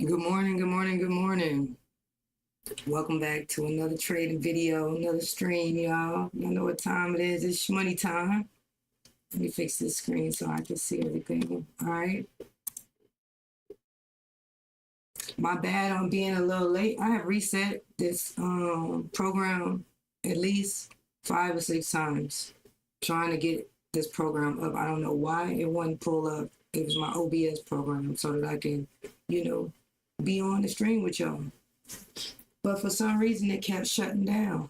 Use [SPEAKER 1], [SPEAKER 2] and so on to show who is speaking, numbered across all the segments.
[SPEAKER 1] Good morning, good morning, good morning. Welcome back to another trading video, another stream, y'all. Y'all know what time it is. It's money time. Let me fix this screen so I can see everything. All right. My bad on being a little late. I have reset this program at least 5 or 6 times trying to get this program up. I don't know why it wouldn't pull up. It was my OBS program so that I can, be on the stream with y'all. But for some reason, it kept shutting down,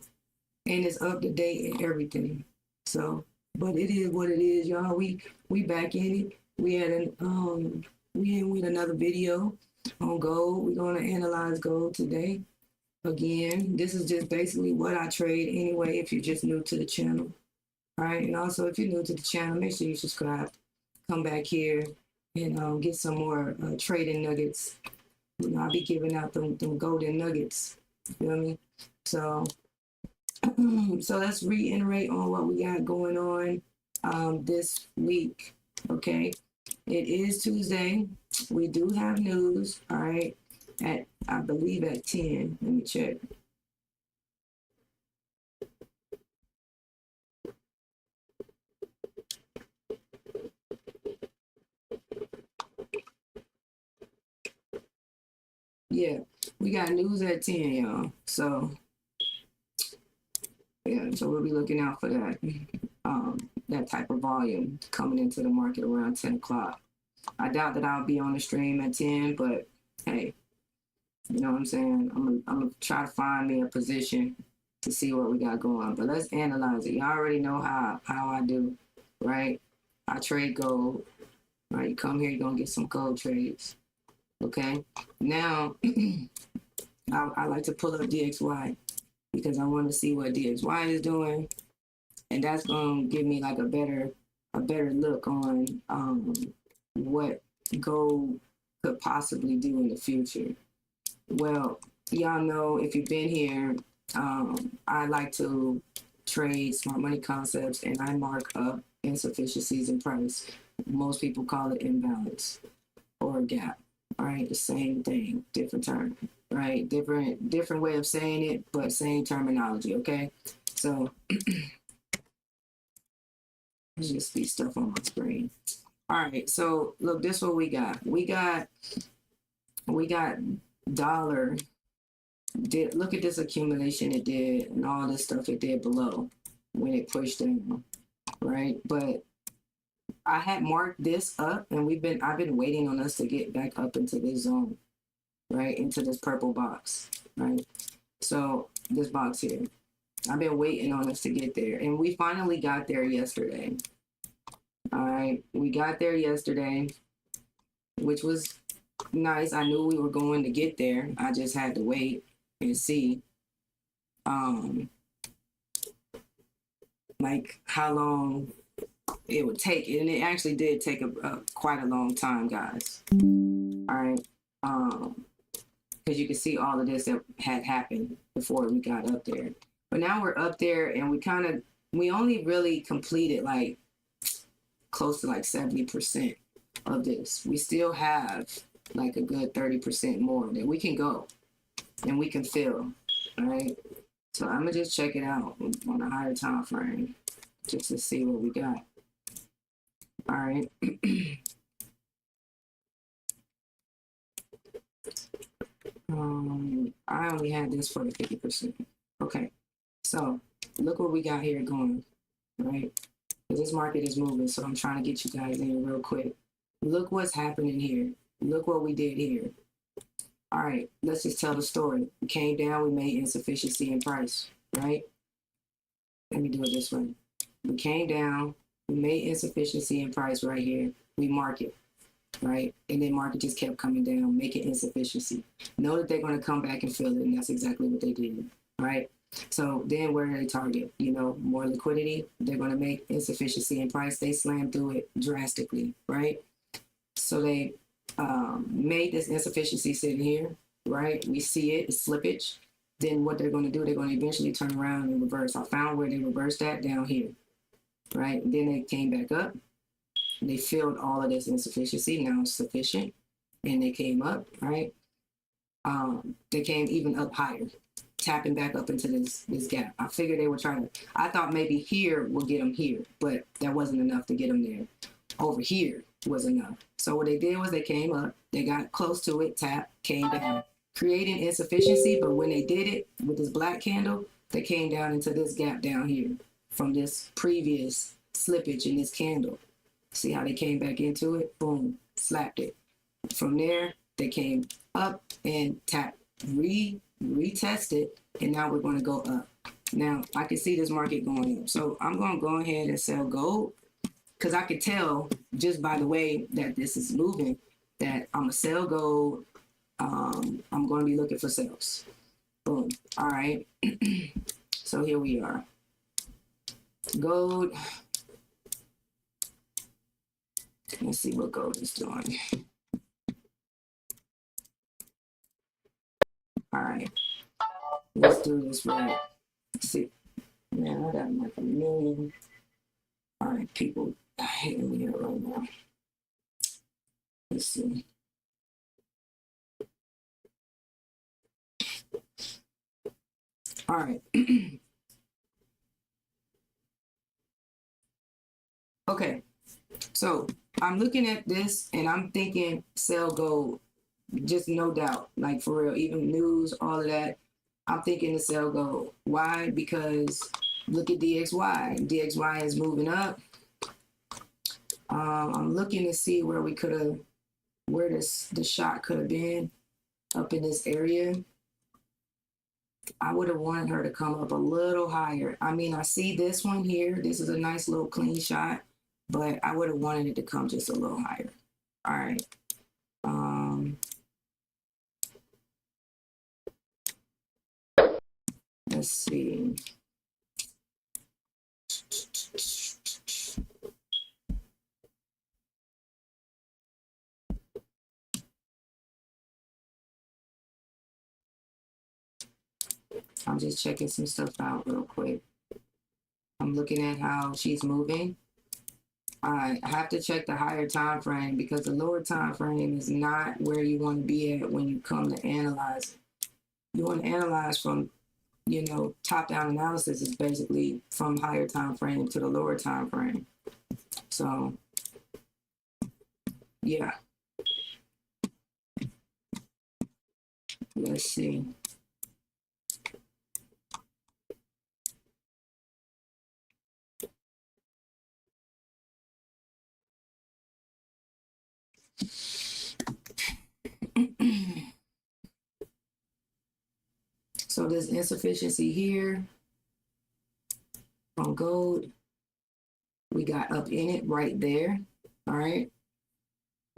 [SPEAKER 1] and it's up to date and everything. So, but it is what it is, y'all. We back in it. We in with another video on gold. We're gonna analyze gold today. Again, this is just basically what I trade anyway. If you're just new to the channel, all right. And also, if you're new to the channel, make sure you subscribe. Come back here and get some more trading nuggets. I'll be giving out them golden nuggets. You feel me? So, so let's reiterate on what we got going on this week. Okay, it is Tuesday. We do have news. All right, at I believe at 10. Let me check. Yeah, we got news at 10, y'all. So yeah, so we'll be looking out for that. That type of volume coming into the market around 10 o'clock. I doubt that I'll be on the stream at 10, but hey, you know what I'm saying? I'm gonna try to find me a position to see what we got going. But let's analyze it. You already know how I do, right? I trade gold. Right, you come here, you're gonna get some gold trades. Okay. Now I like to pull up DXY because I want to see what DXY is doing, and that's gonna give me like a better look on what gold could possibly do in the future. Well, y'all know if you've been here, I like to trade smart money concepts, and I mark up insufficiencies in price. Most people call it imbalance or a gap. All right, the same thing, different term, right? Different way of saying it, but same terminology. Okay, so there's just be stuff on my screen. All right, so look, this is what we got. We got dollar. Look at this accumulation it did and all this stuff it did below when it pushed down, right? But I had marked this up, and I've been waiting on us to get back up into this zone, right? Into this purple box, right? So this box here, I've been waiting on us to get there, and we finally got there yesterday. All right, we got there yesterday, which was nice. I knew we were going to get there. I just had to wait and see, like how long it would take, and it actually did take quite a long time, guys. All right, because you can see all of this that had happened before we got up there. But now we're up there, and we only really completed like close to like 70% of this. We still have like a good 30% more that we can go and we can fill. All right, so I'm gonna just check it out on a higher time frame just to see what we got. All right. I only had this for the 50%. Okay, so look what we got here going, right? Because this market is moving, so I'm trying to get you guys in real quick. Look what's happening here. Look what we did here. All right, let's just tell the story. We came down, we made insufficiency in price, right? Let me do it this way. We came down, we made insufficiency in price right here. We mark it, right? And then market just kept coming down, making insufficiency. Know that they're going to come back and fill it, and that's exactly what they did, right? So then where do they target? More liquidity. They're going to make insufficiency in price. They slammed through it drastically, right? So they made this insufficiency sitting here, right? We see it, it's slippage. Then what they're going to do, they're going to eventually turn around and reverse. I found where they reversed that down here, right? And then they came back up. They filled all of this insufficiency. Now it's sufficient. And they came up, right? They came even up higher, tapping back up into this gap. I figured they were trying to, I thought maybe here will get them here, but that wasn't enough to get them there. Over here was enough. So what they did was they came up, they got close to it, tapped, came down, creating insufficiency. But when they did it with this black candle, they came down into this gap down here from this previous slippage in this candle. See how they came back into it? Boom, slapped it. From there, they came up and tapped, retested, and now we're going to go up. Now, I can see this market going up. So I'm going to go ahead and sell gold because I could tell just by the way that this is moving that I'm going to sell gold. I'm going to be looking for sales. Boom. All right. So here we are. Gold. Let's see what gold is doing. All right. Let's do this right. Let's see. Man, I got like a million. All right, people hating me here right now. Let's see. All right. Okay. So I'm looking at this and I'm thinking sell gold. Just no doubt. Like for real. Even news, all of that. I'm thinking to sell gold. Why? Because look at DXY. DXY is moving up. I'm looking to see where we could have, where the shot could have been up in this area. I would have wanted her to come up a little higher. I mean, I see this one here. This is a nice little clean shot, but I would have wanted it to come just a little higher. All right. Let's see. I'm just checking some stuff out real quick. I'm looking at how she's moving. I have to check the higher time frame because the lower time frame is not where you want to be at when you come to analyze. You want to analyze from, you know, top-down analysis is basically from higher time frame to the lower time frame. So, yeah. Let's see. So there's insufficiency here on gold. We got up in it right there. All right.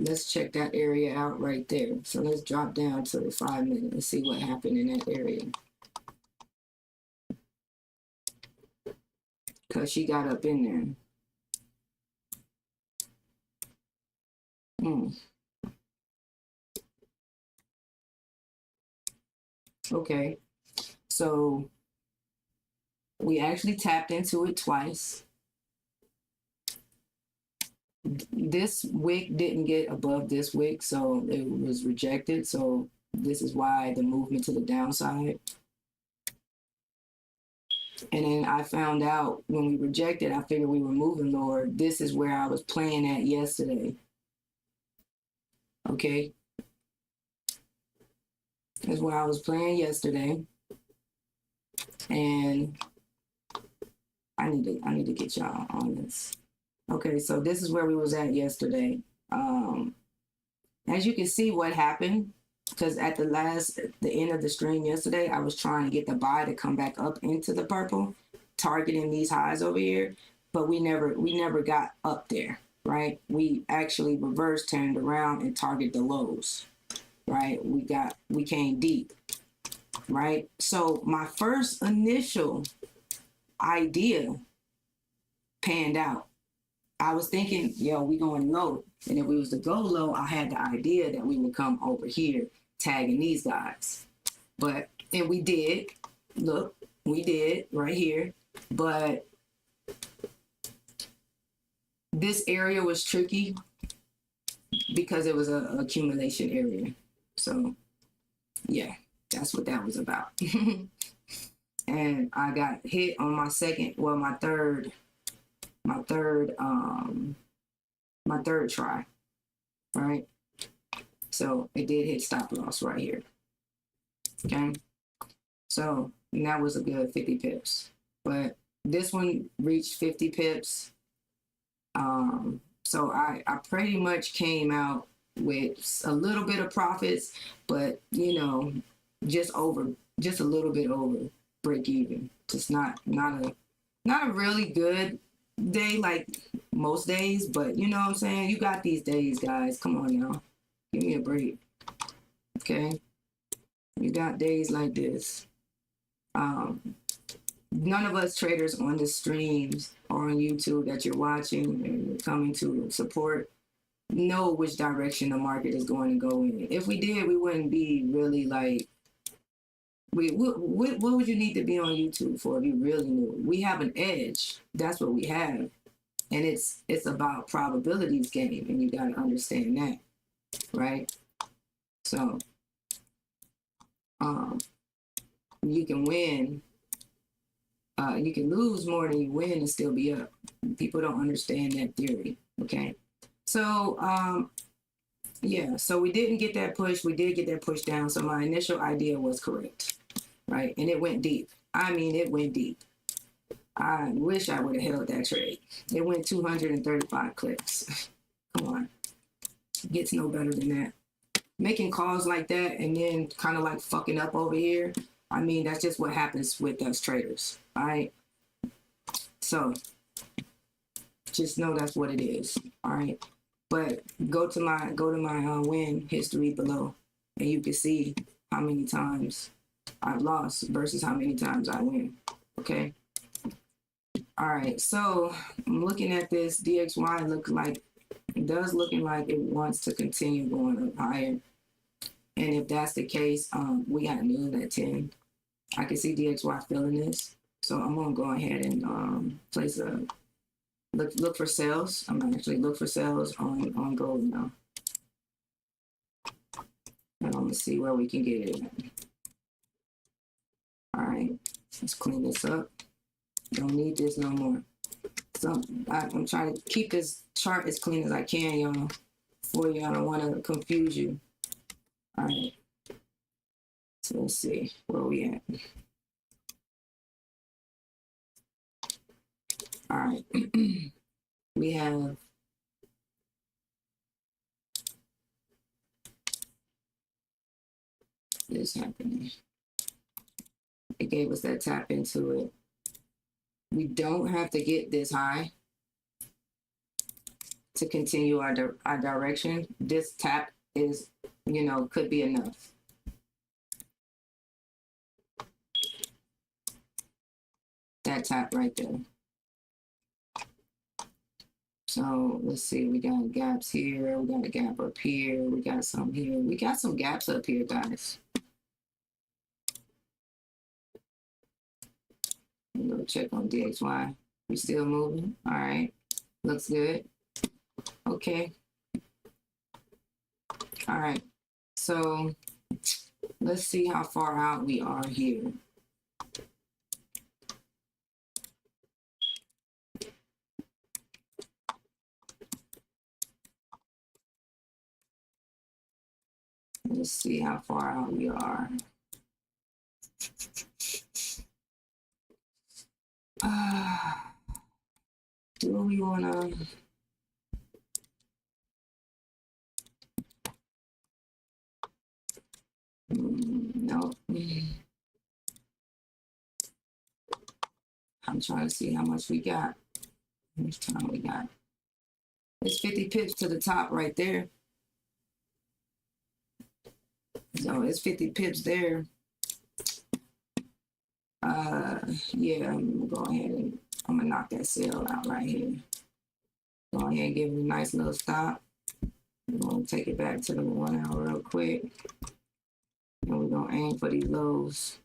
[SPEAKER 1] Let's check that area out right there. So let's drop down to the 5 minute and see what happened in that area. Because she got up in there. Okay. So we actually tapped into it twice. This wick didn't get above this wick, so it was rejected. So this is why the movement to the downside. And then I found out when we rejected, I figured we were moving lower. This is where I was playing at yesterday. Okay. That's where I was playing yesterday. And I need to get y'all on this. Okay, so this is where we was at yesterday. As you can see what happened, because at the end of the stream yesterday, I was trying to get the buy to come back up into the purple, targeting these highs over here, but we never got up there, right? We actually reverse turned around and target the lows, right? We came deep, right? So my first initial idea panned out. I was thinking, yo, we going low. And if we was to go low, I had the idea that we would come over here tagging these guys. And we did. Look, we did right here. But this area was tricky because it was an accumulation area. So yeah, that's what that was about. And I got hit on my second, well, my third try, right? So it did hit stop loss right here. Okay. So that was a good 50 pips. But this one reached 50 pips. So I pretty much came out with a little bit of profits, but you know, just a little bit over break even. Just not a really good day like most days, but you know what I'm saying? You got these days, guys. Come on now. Give me a break. Okay? You got days like this. None of us traders on the streams or on YouTube that you're watching and coming to support know which direction the market is going to go in. If we did, we wouldn't be really like, what would you need to be on YouTube for if you really knew? We have an edge. That's what we have. And it's about probabilities game, and you got to understand that, right? So you can win. You can lose more than you win and still be up. People don't understand that theory, okay? So, yeah, so we didn't get that push. We did get that push down. So my initial idea was correct, right? And it went deep. I mean, it went deep. I wish I would have held that trade. It went 235 clicks. Come on. It gets no better than that. Making calls like that and then kind of like fucking up over here, I mean, that's just what happens with us traders, all right? So just know that's what it is, all right? But go to my win history below, and you can see how many times I've lost versus how many times I win, okay? All right, so I'm looking at this DXY. It does looking like it wants to continue going up higher. And if that's the case, we got noon at 10. I can see DXY feeling this. So I'm gonna go ahead and place a look for sales. I'm gonna actually look for sales on gold now. And I'm gonna see where we can get it. All right, let's clean this up. Don't need this no more. So I'm trying to keep this chart as clean as I can, y'all, for you. I don't want to confuse you. All right. So let's see where we at. All right. We have this happening. It gave us that tap into it. We don't have to get this high to continue our direction. This tap is, you know, could be enough. That tap right there. So let's see, we got gaps here, we got a gap up here, we got some here, we got some gaps up here, guys. Go check on DXY. We still moving. All right. Looks good. Okay. All right. So let's see how far out we are here. Let's see how far out we are. Do we want to? No. I'm trying to see how much we got. How much time we got? It's 50 pips to the top right there. So it's 50 pips there. Yeah, I'm gonna go ahead and I'm gonna knock that sell out right here. Go ahead and give it a nice little stop. We're gonna take it back to the 1 hour real quick. And we're gonna aim for these lows.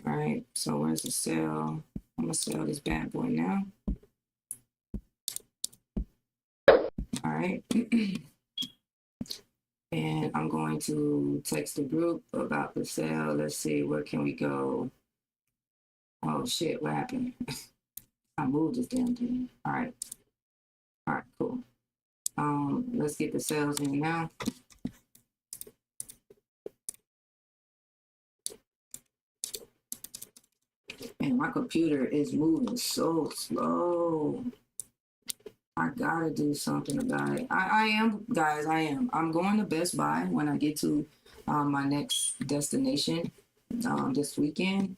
[SPEAKER 1] All right, so where's the sell? I'm gonna sell this bad boy now. All right. And I'm going to text the group about the sale. Let's see, where can we go? Oh shit, what happened? I moved this damn thing. All right. All right, cool. Let's get the sales in now. Man, my computer is moving so slow. I gotta do something about it. I am, guys, I am. I'm going to Best Buy when I get to my next destination this weekend.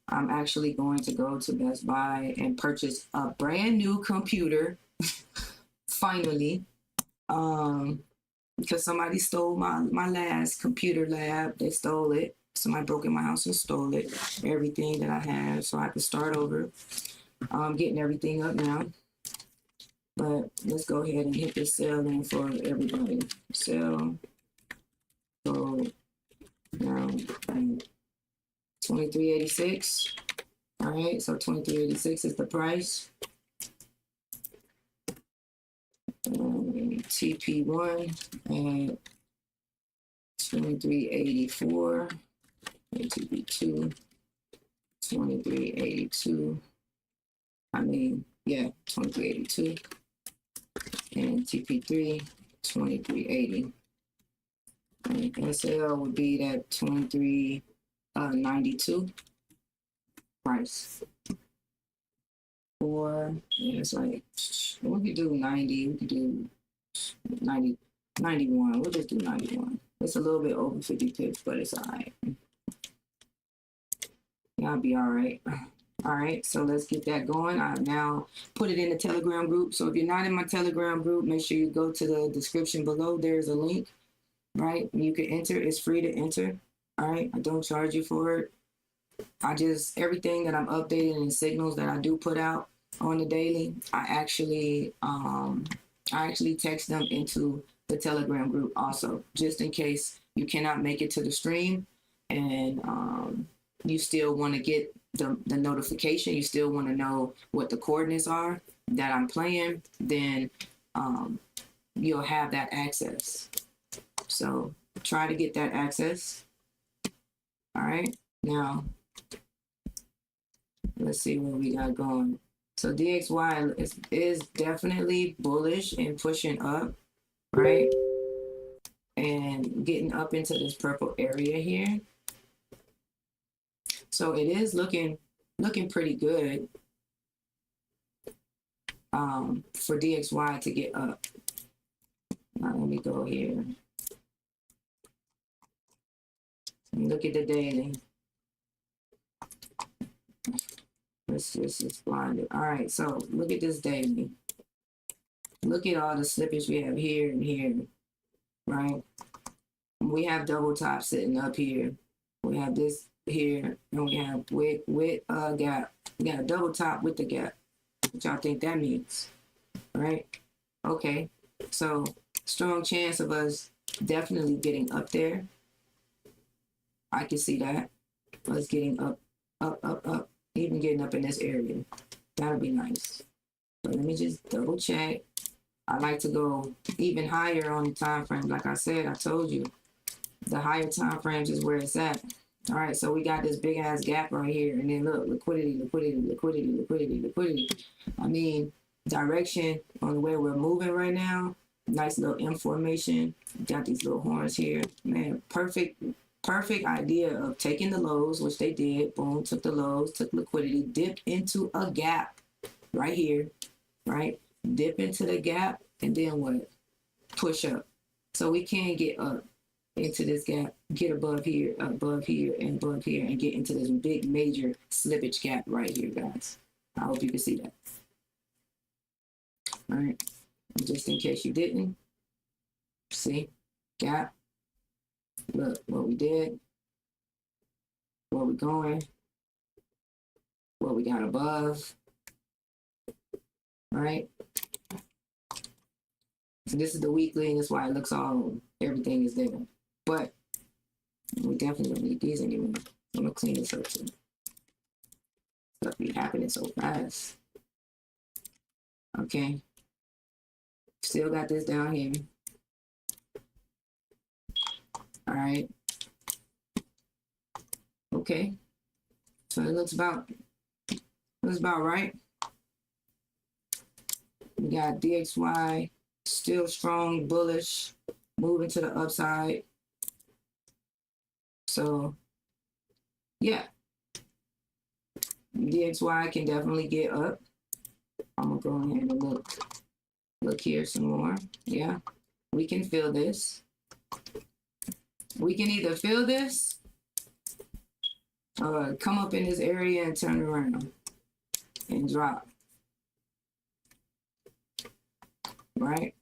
[SPEAKER 1] I'm actually going to go to Best Buy and purchase a brand new computer, finally, because somebody stole my last computer lab. They stole it. Somebody broke in my house and stole it, everything that I had, so I could start over. Getting everything up now. But let's go ahead and hit this sale in for everybody. Sale. So now $23.86. All right, so $23.86 is the price. TP1 at $23.84. TP2 $23.82. I mean, yeah, $23.82. And TP3 $23.80. And SL would be that $23.92 price. Or yeah, it's like we could do 90, we could do 90, 91. We'll just do 91. It's a little bit over 50 pips, but it's all right. Yeah, I'll be all right. All right, so let's get that going. I've now put it in the Telegram group. So if you're not in my Telegram group, make sure you go to the description below. There's a link, right? You can enter. It's free to enter. All right, I don't charge you for it. Everything that I'm updating and signals that I do put out on the daily, I actually text them into the Telegram group also, just in case you cannot make it to the stream and you still want to get the notification, you still want to know what the coordinates are that I'm playing, then you'll have that access. So try to get that access. All right, now let's see what we got going. So DXY is definitely bullish and pushing up, right? And getting up into this purple area here. So it is looking pretty good for DXY to get up. Now let me go here. Look at the daily. Let's just blind it. All right, so look at this daily. Look at all the slippage we have here and here, right? We have double top sitting up here. We have this here, and we have with a gap. We got a double top with the gap. What y'all think that means, right? Okay, so strong chance of us definitely getting up there. I can see that. Us getting up, even getting up in this area. That'll be nice. But let me just double check. I like to go even higher on the time frame. Like I said, I told you, the higher time frames is where it's at. All right, so we got this big ass gap right here, and then look, liquidity. I mean, direction on the way we're moving right now. Nice little M formation. Got these little horns here. Man, perfect idea of taking the lows, which they did. Boom, took the lows, took liquidity, dipped into a gap right here, right? Dip into the gap, and then what? Push up. So we can get up into this gap, get above here, and above here, and get into this big major slippage gap right here, guys. I hope you can see that. All right, just in case you didn't see, gap. Look what we did, where we going, what we got above. All right. So this is the weekly, and that's why it looks all, everything is there. But we definitely don't need these anymore. I'm gonna clean this up too. Stuff be happening so fast. Okay. Still got this down here. All right. Okay. So it looks about right. We got DXY still strong, bullish, moving to the upside. So yeah, DXY can definitely get up. I'm gonna go ahead and look here some more. Yeah, we can feel this. We can either feel this or come up in this area and turn around and drop. Right?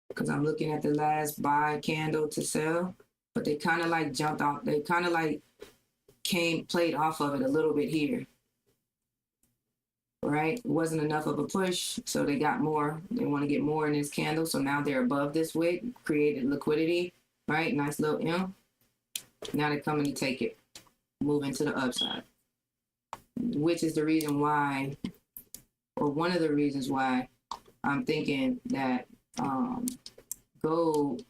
[SPEAKER 1] Because I'm looking at the last buy candle to sell, but they kind of like jumped off. They kind of like played off of it a little bit here. Right? It wasn't enough of a push, so they got more. They want to get more in this candle, so now they're above this wick, created liquidity. Right? Nice little M. Now they're coming to take it, moving to the upside, which is the reason why, or one of the reasons why I'm thinking that gold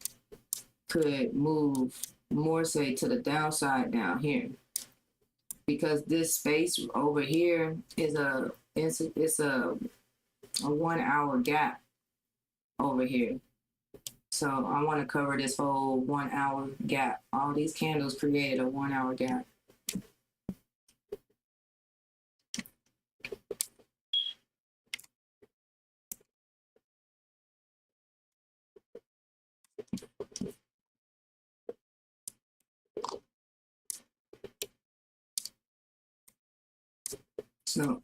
[SPEAKER 1] could move more, say, to the downside down here, because this space over here is it's a 1 hour gap over here. So I want to cover this whole 1 hour gap. All these candles created a 1 hour gap. So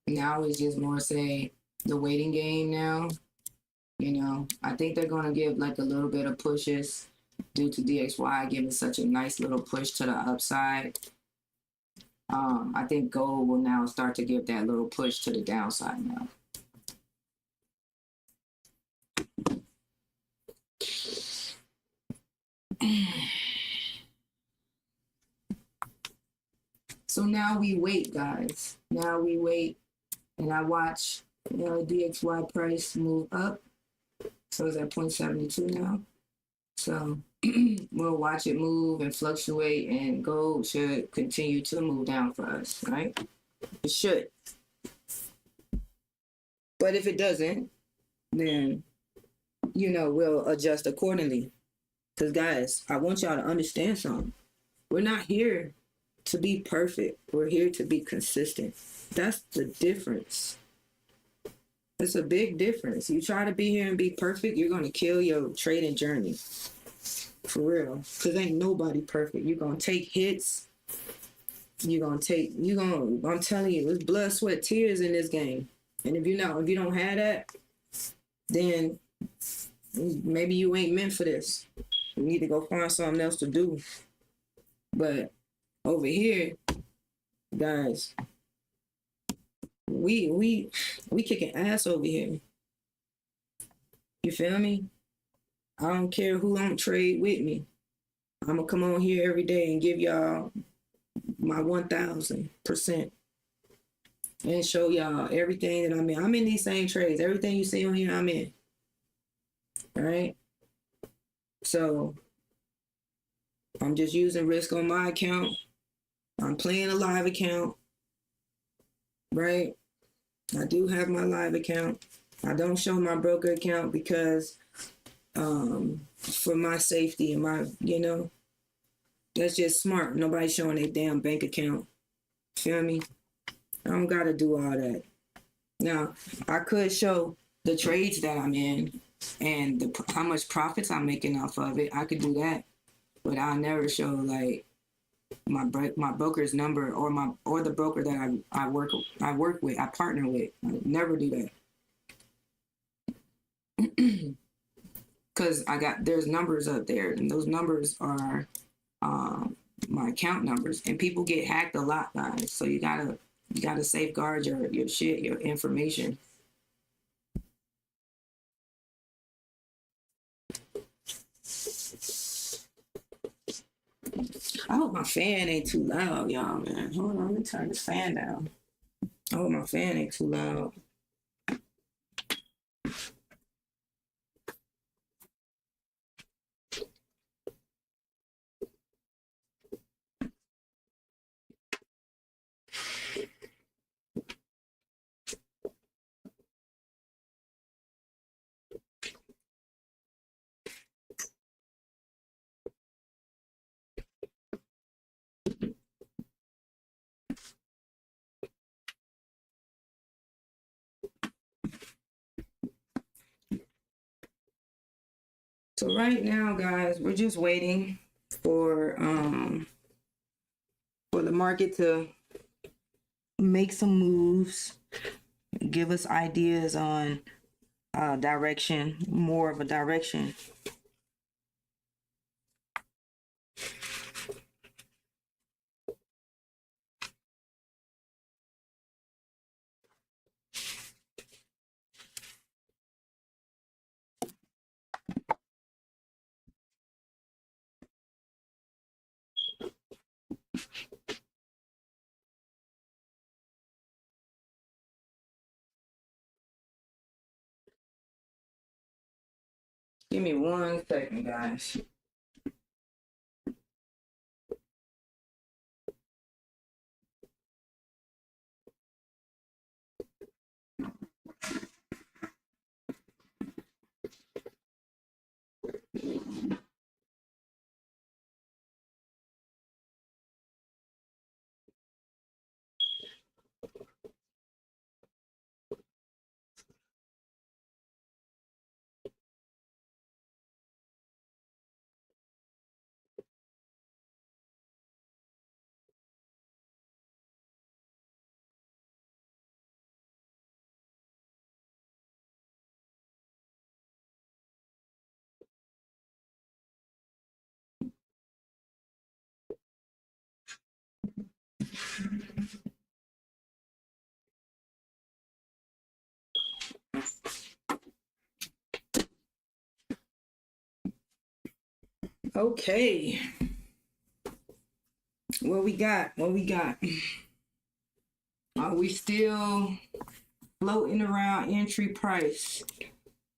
[SPEAKER 1] now it's just more, say, the waiting game now. You know, I think they're going to give like a little bit of pushes due to DXY giving such a nice little push to the upside. I think gold will now start to give that little push to the downside now. So now we wait, guys. Now we wait, and I watch, you know, DXY price move up. So it's at 0.72 now. So we'll watch it move and fluctuate, and gold should continue to move down for us, right? It should. But if it doesn't, then, you know, we'll adjust accordingly. Because, guys, I want y'all to understand something. We're not here to be perfect. We're here to be consistent. That's the difference. It's a big difference. You try to be here and be perfect, you're going to kill your trading journey. For real. Because ain't nobody perfect. You're going to take hits. I'm telling you, it's blood, sweat, tears in this game. And if you don't have that, then maybe you ain't meant for this. You need to go find something else to do. But over here, guys, we kicking ass over here. You feel me? I don't care who don't trade with me. I'm gonna come on here every day and give y'all my 1000% and show y'all everything that I'm in. I'm in these same trades. Everything you see on here, I'm in. All right. So I'm just using risk on my account. I'm playing a live account. Right? I do have my live account. I don't show my broker account because for my safety and my, you know, that's just smart. Nobody's showing their damn bank account. Feel me? I don't gotta do all that. Now, I could show the trades that I'm in and how much profits I'm making off of it. I could do that, but I'll never show like my broker's number or the broker that I work with, I partner with. I would never do that. Because there's numbers up there, and those numbers are my account numbers, and people get hacked a lot, guys. So you gotta safeguard your shit, your information. I hope my fan ain't too loud, y'all, man. Hold on, let me turn this fan down. I hope my fan ain't too loud. So right now, guys, we're just waiting for the market to make some moves, give us ideas on direction, more of a direction. Give me 1 second, guys. Okay. What we got? Are we still floating around entry price?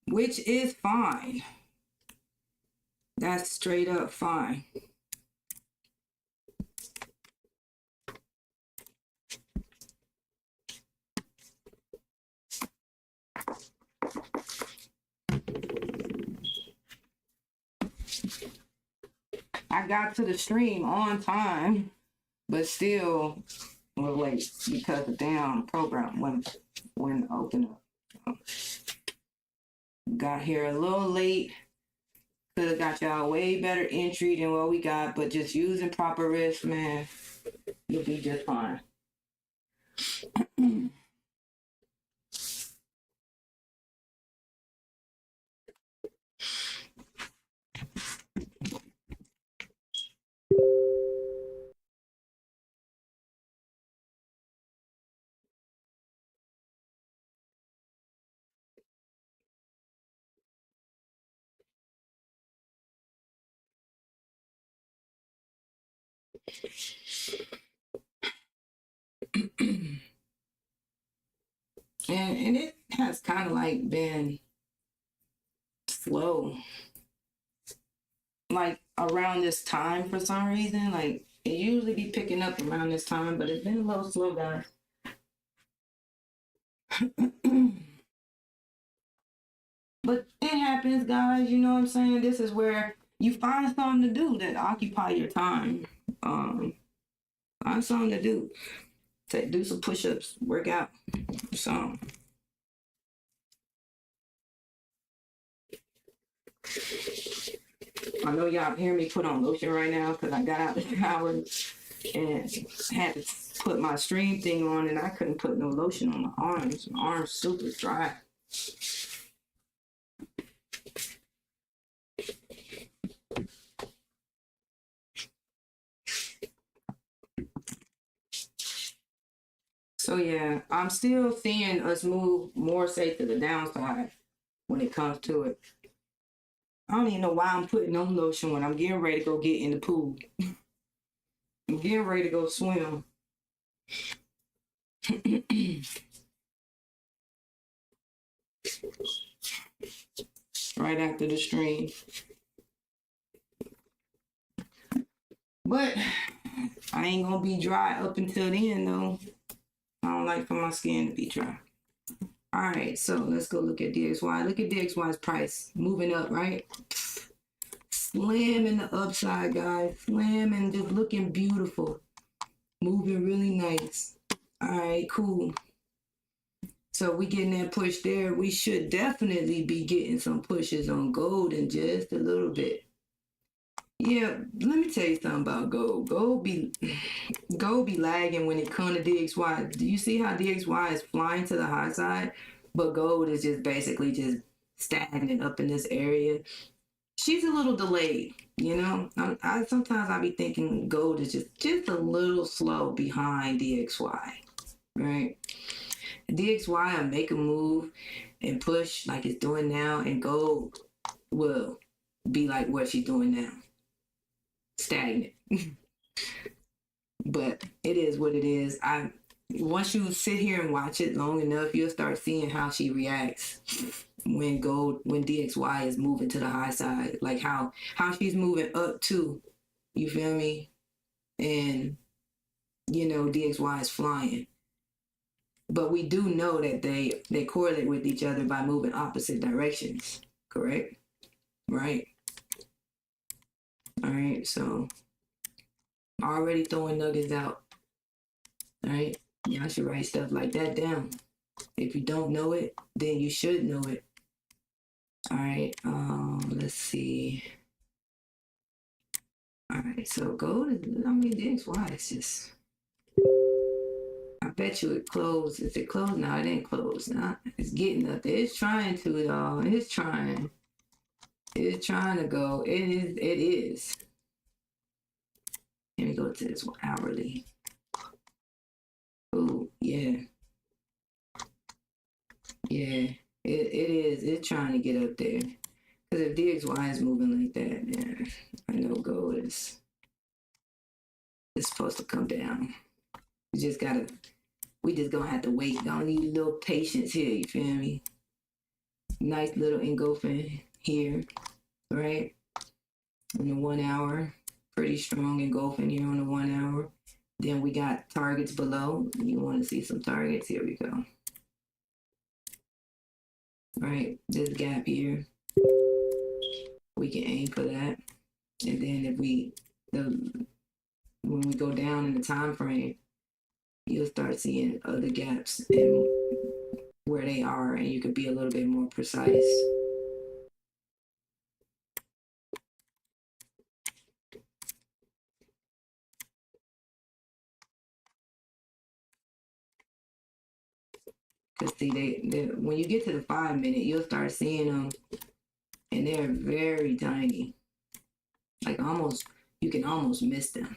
[SPEAKER 1] Which is fine. That's straight up fine. I got to the stream on time, but still we're late because the damn program wouldn't open up. Got here a little late. Could have got y'all way better entry than what we got, but just using proper risk, man, you'll be just fine. And it has kind of like been slow, like around this time for some reason. Like it usually be picking up around this time, but it's been a little slow, guys. But it happens, guys. You know what I'm saying? This is where you find something to do that occupy your time. Find something to do. Do some push-ups, work out, some. I know y'all hear me put on lotion right now because I got out the shower and had to put my stream thing on, and I couldn't put no lotion on my arms. My arms super dry. So yeah, I'm still seeing us move more, say, to the downside when it comes to it. I don't even know why I'm putting on lotion when I'm getting ready to go get in the pool. I'm getting ready to go swim. Right after the stream. But I ain't gonna be dry up until then though. I don't like for my skin to be dry. All right, so let's go look at DXY. Look at DXY's price moving up, right? Slamming the upside, guys. Slamming, just looking beautiful. Moving really nice. All right, cool. So we getting that push there. We should definitely be getting some pushes on gold in just a little bit. Yeah, let me tell you something about gold. Gold be lagging when it comes to DXY. Do you see how DXY is flying to the high side, but gold is just basically just stagnant up in this area? She's a little delayed, you know. I sometimes I be thinking gold is just a little slow behind DXY, right? DXY will make a move and push like it's doing now, and gold will be like what she's doing now, stagnant. But it is what it is. Once you sit here and watch it long enough, you'll start seeing how she reacts when DXY is moving to the high side, like how she's moving up too. You feel me? And you know DXY is flying. But we do know that they correlate with each other by moving opposite directions, correct? Right? All right, so already throwing nuggets out. All right, y'all should write stuff like that down. If you don't know it, then you should know it. All right, let's see. All right, so gold is, I mean, DXY is just, I bet you it closed. Is it closed? No, it ain't closed. Nah, it's getting up there. It's trying to, y'all. It's trying. It's trying to go. It is. Let me go to this one hourly. Oh, yeah. Yeah, it is. It's trying to get up there. Because if DXY is moving like that, yeah, I know gold is supposed to come down. We just gonna have to wait. Don't need a little patience here, you feel me? Nice little engulfing here, right? On the 1 hour. Pretty strong engulfing here on the 1 hour. Then we got targets below. You want to see some targets? Here we go. Right, this gap here. We can aim for that. And then when we go down in the time frame, you'll start seeing other gaps and where they are, and you could be a little bit more precise. Because see, they when you get to the 5 minute, you'll start seeing them, and they're very tiny. Like you can almost miss them.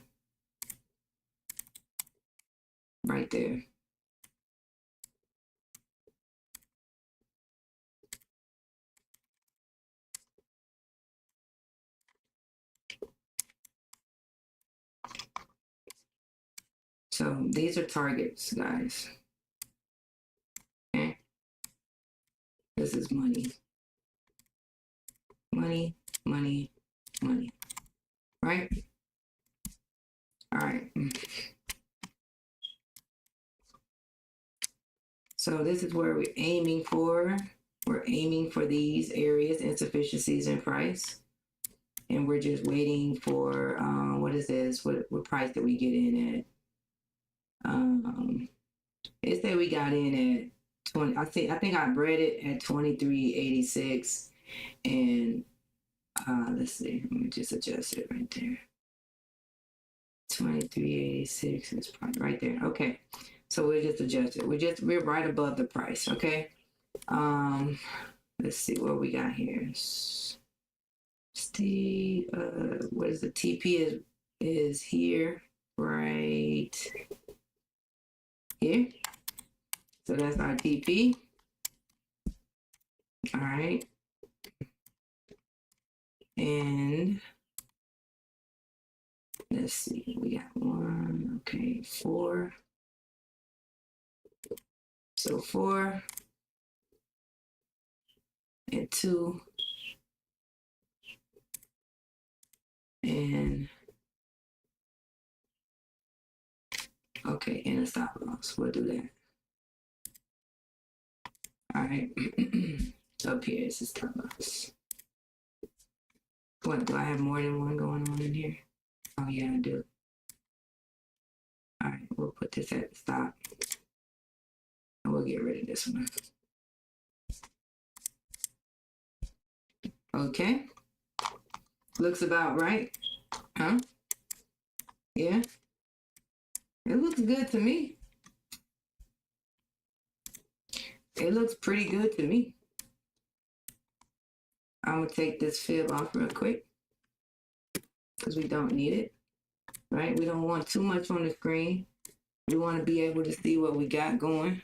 [SPEAKER 1] Right there. So these are targets, guys. Okay. This is money. Money, money, money. Right? All right. So this is where we're aiming for. We're aiming for these areas, insufficiencies in price. And we're just waiting for, what is this? What price did we get in at? It said we got in at 20. I think I bred it at 23.86. And let's see. Let me just adjust it right there. 23.86 is probably right there. Okay. So we'll just adjust it. We're right above the price. Okay. Let's see what we got here. Steve, what is the TP is here, right here. So that's our TP. All right. And let's see, we got 1, okay, 4. So 4 and 2 and okay, and a stop loss. We'll do that. All right. Up here is the stop loss. What, do I have more than one going on in here? Oh yeah, I do. All right, we'll put this at the stop. And we'll get rid of this one. Okay. Looks about right. Huh? Yeah. It looks good to me. It looks pretty good to me. I'm going to take this fib off real quick because we don't need it, right? We don't want too much on the screen. We want to be able to see what we got going.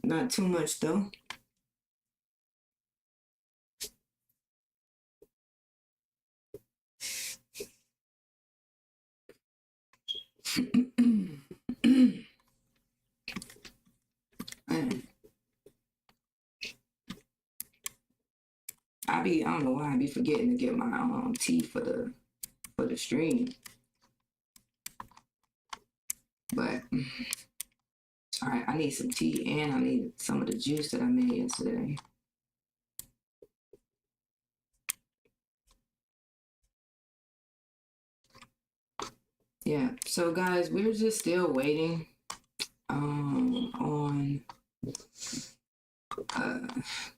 [SPEAKER 1] Not too much though. I don't know why I be forgetting to get my tea for the stream. But all right, I need some tea and I need some of the juice that I made yesterday. Yeah, so guys, we're just still waiting on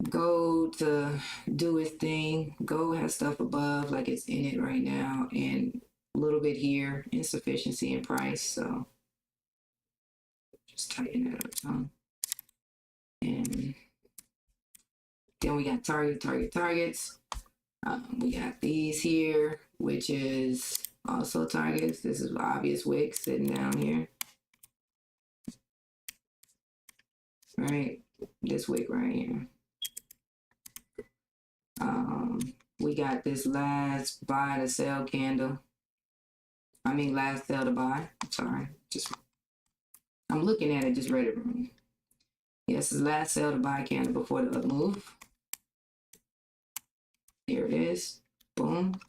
[SPEAKER 1] Go to do his thing. Go has stuff above like it's in it right now, and a little bit here, insufficiency in price. So just tighten that up some. And then we got targets. We got these here, which is also targets. This is obvious wick sitting down here. Right, this wick right here. We got this last buy to sell candle. I mean, last sell to buy. Sorry, I'm looking at it, just read it wrong. Yes, it's last sell to buy candle before the up move. Here it is. Boom.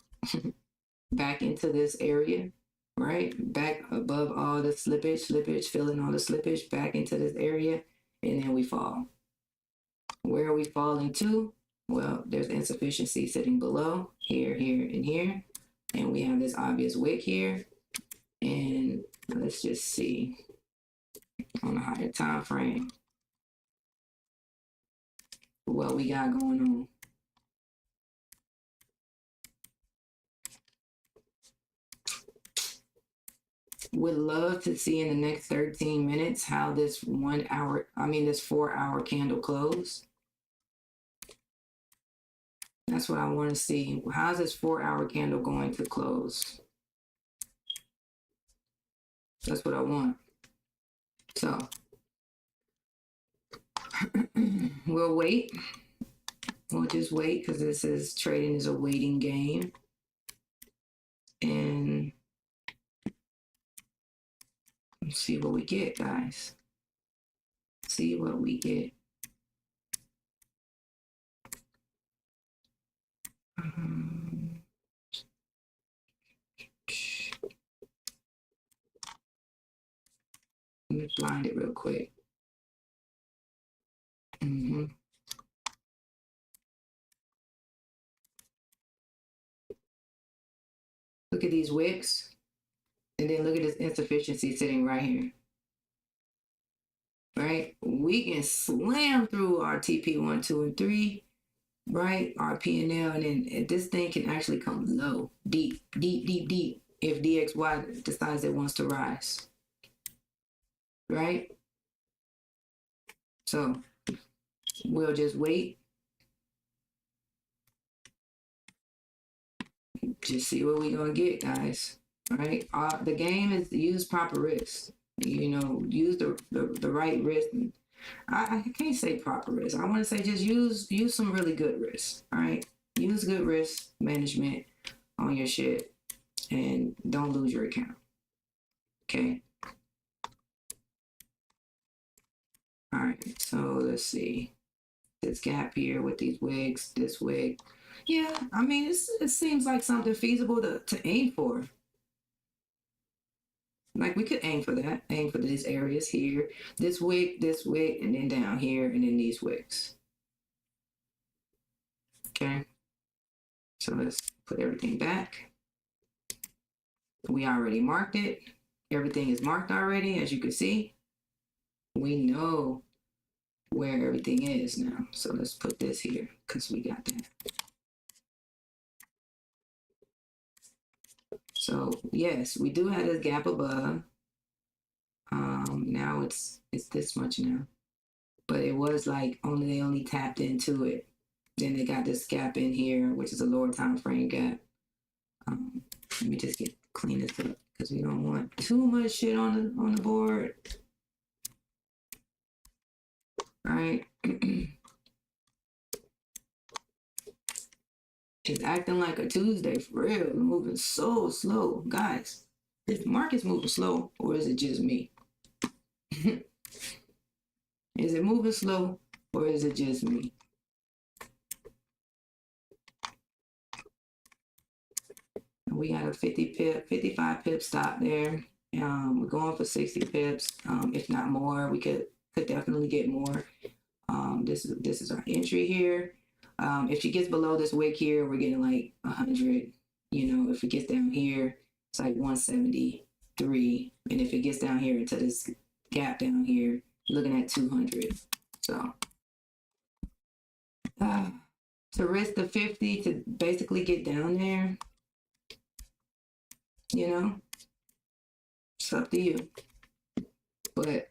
[SPEAKER 1] Back into this area, right? Back above all the slippage, filling all the slippage back into this area, and then we fall. Where are we falling to? Well, there's insufficiency sitting below, here, and here. And we have this obvious wick here. And let's just see on a higher time frame what we got going on. Would love to see in the next 13 minutes how this 4-hour candle close. That's what I want to see. How's this 4-hour candle going to close? That's what I want. So we'll wait. We'll just wait because this is trading is a waiting game. And let's see what we get, guys. See what we get. Let me blind it real quick. Look at these wicks. And then look at this insufficiency sitting right here. Right? We can slam through our TP 1, 2, and 3, right? Our P&L, and then this thing can actually come low, deep, if DXY decides it wants to rise. Right? So we'll just wait. Just see what we're going to get, guys. All right? The game is to use proper risk. You know, use the right risk. I can't say proper risk. I want to say just use some really good risk. All right? Use good risk management on your shit and don't lose your account. Okay? All right, so let's see. This gap here with these wigs, this wig. Yeah, I mean, it seems like something feasible to aim for. Like we could aim for that, aim for these areas here, this wig, and then down here, and then these wigs. Okay, so let's put everything back. We already marked it. Everything is marked already, as you can see. we know where everything is now. So let's put this here because we got that. So yes, we do have this gap above. Now it's this much now, but it was like they only tapped into it. Then they got this gap in here, which is a lower time frame gap. Let me just clean this up because we don't want too much shit on the board. All right. It's acting like a Tuesday for real. Moving so slow, guys. Is the market's moving slow, or is it just me? Is it moving slow, or is it just me? We got a 55 pip stop there. We're going for 60 pips, if not more. We could definitely get more. This is our entry here. If she gets below this wick here, we're getting like 100. You know, if it gets down here, it's like 173. And if it gets down here into this gap down here, you're looking at 200. So to risk the 50 to basically get down there, you know, it's up to you. But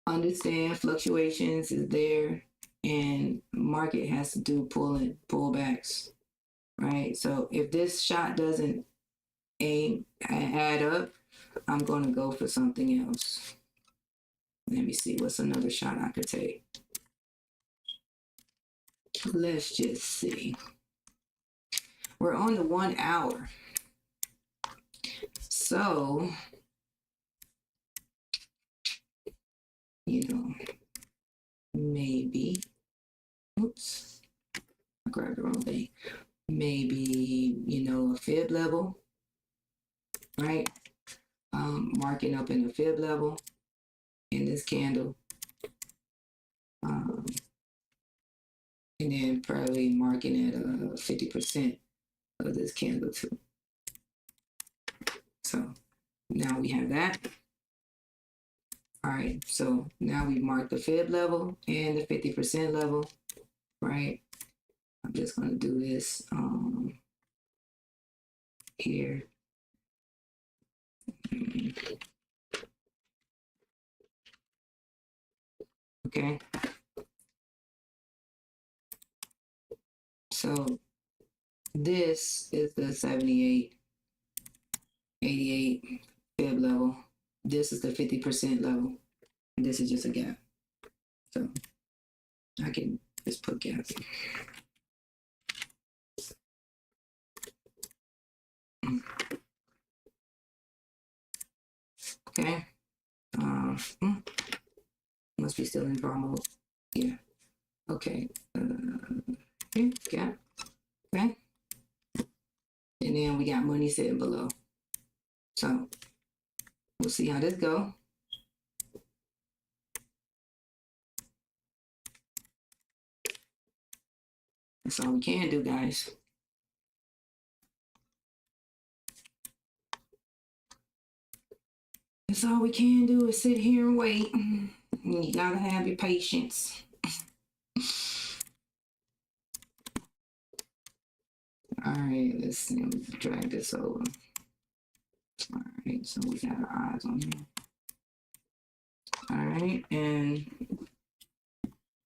[SPEAKER 1] understand fluctuations is there, and market has to do pullbacks, right? So if this shot doesn't add up, I'm going to go for something else. Let me see what's another shot I could take. Let's just see. We're on the 1 hour. So, you know, maybe, oops, I grabbed the wrong thing. Maybe, you know, a fib level, right? Marking up in a fib level in this candle. And then probably marking at 50% of this candle too. So now we have that. All right, so now we've marked the fib level and the 50% level, right? I'm just gonna do this here. Okay. So this is the 78, 88 fib level. This is the 50% level. And this is just a gap. So I can just put gaps. Okay. Must be still in draw mode. Yeah. Okay. Gap. Okay. And then we got money sitting below. So we'll see how this go. That's all we can do, guys. That's all we can do is sit here and wait. You gotta have your patience. All right, let's see. Let me drag this over. All right, so we got our eyes on here. All right, and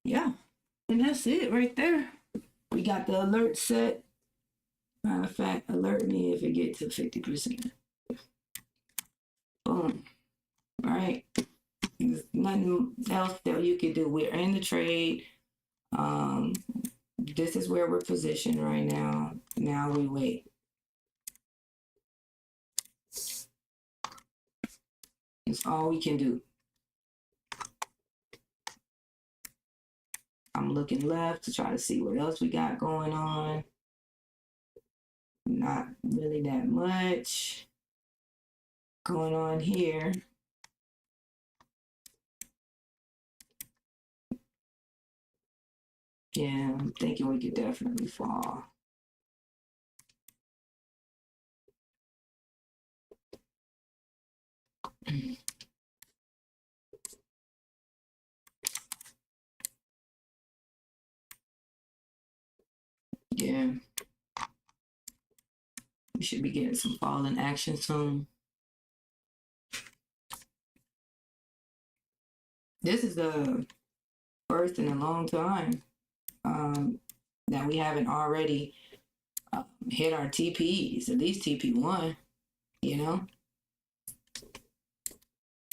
[SPEAKER 1] yeah, and that's it right there. We got the alert set. Matter of fact, alert me if it gets to 50%. Boom. All right. There's nothing else that you can do. We're in the trade. This is where we're positioned right now. Now we wait. It's all we can do. I'm looking left to try to see what else we got going on. Not really that much going on here. Yeah, I'm thinking we could definitely fall. Yeah. We should be getting some fall in action soon. This is the first in a long time that we haven't already hit our TPs, at least TP1, you know?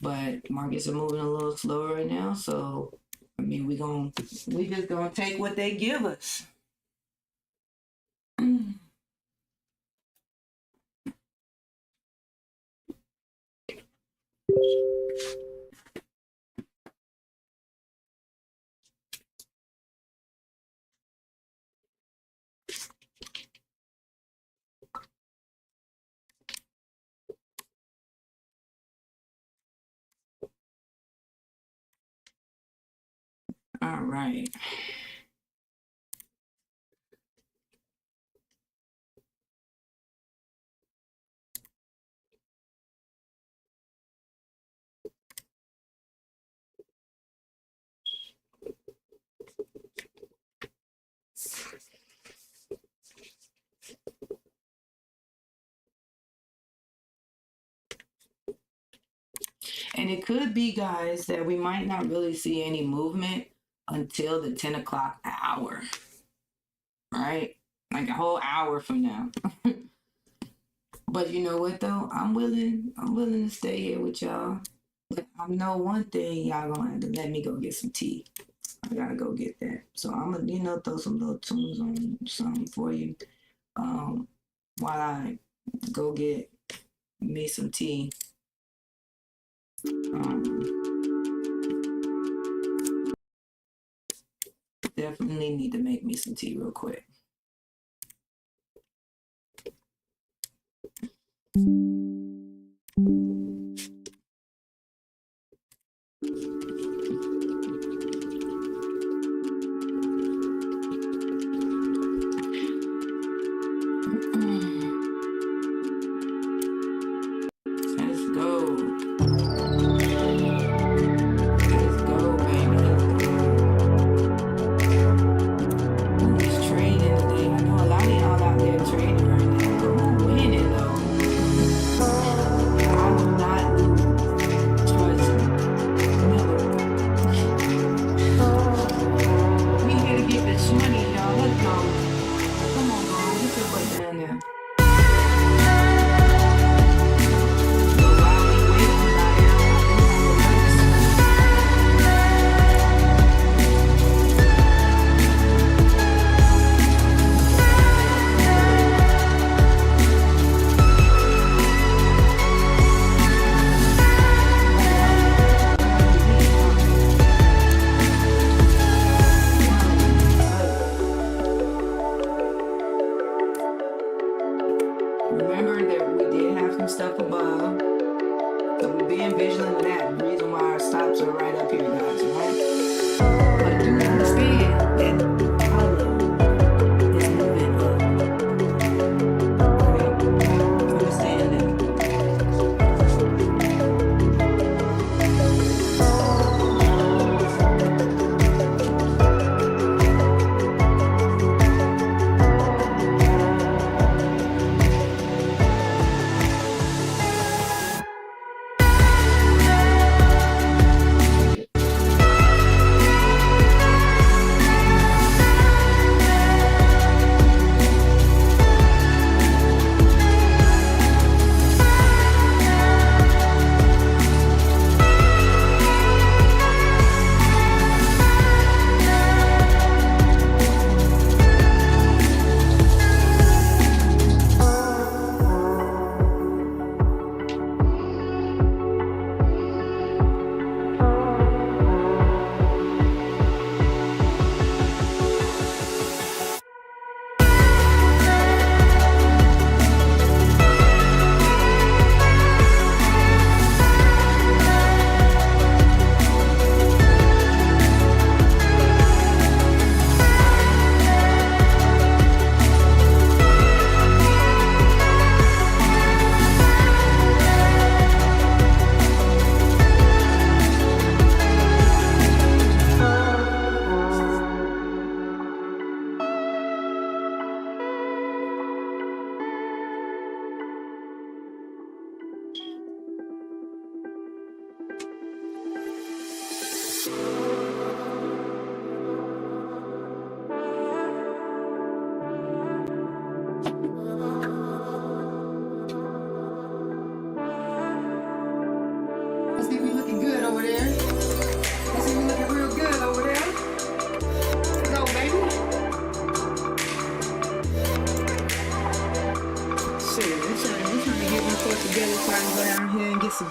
[SPEAKER 1] But markets are moving a little slower right now, so I mean, we just gonna take what they give us. All right. And it could be, guys, that we might not really see any movement until the 10 o'clock hour, right? Like a whole hour from now. But you know what though? I'm willing to stay here with y'all. But I know one thing, y'all gonna have to let me go get some tea. I gotta go get that. So I'm gonna, throw some little tunes on something for you. While I go get me some tea. Definitely need to make me some tea real quick.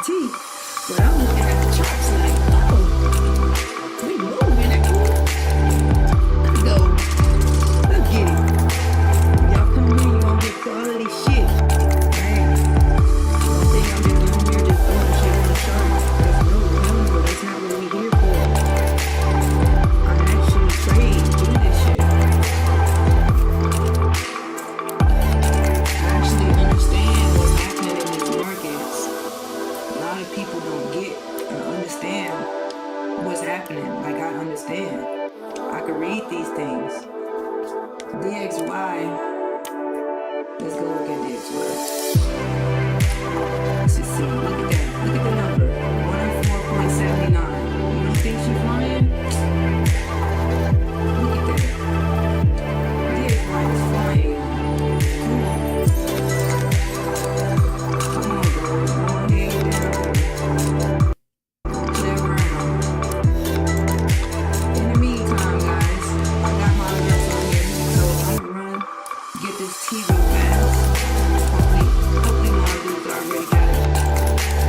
[SPEAKER 1] T. But I'm looking at the charts like, oh, we moving it. Let's go. Let's get it. Y'all come here, you gonna get quality shit. Right? I think I'm just doing here just throwing shit on the chart. That's no, that's not what we here for. I actually trade, do this shit. I actually understand what's happening in these markets. A lot of people don't get or understand what's happening. Like I understand. I can read these things. DXY. Let's go look at DXY. Let's just see. Look at that. Look at the number. 104.79. You don't think she's flying? Look at that. DXY is flying. Come on, bro. Go ahead with that. Play around. In the meantime, guys, I got my address on here, so I'm gonna run, get this tea real fast. Hopefully my dudes already got it.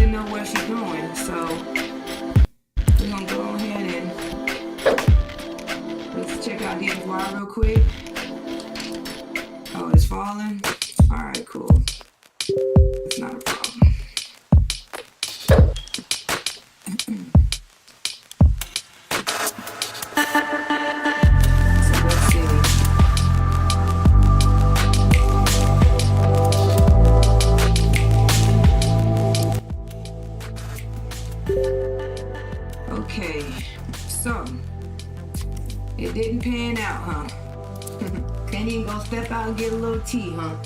[SPEAKER 1] to know where she's going. So we're gonna go ahead and let's check out DXY real quick. Oh, it's falling. All right, cool. It's not a problem. So let's see. Okay, so it didn't pan out, huh? Can't even go step out and get a little tea, huh?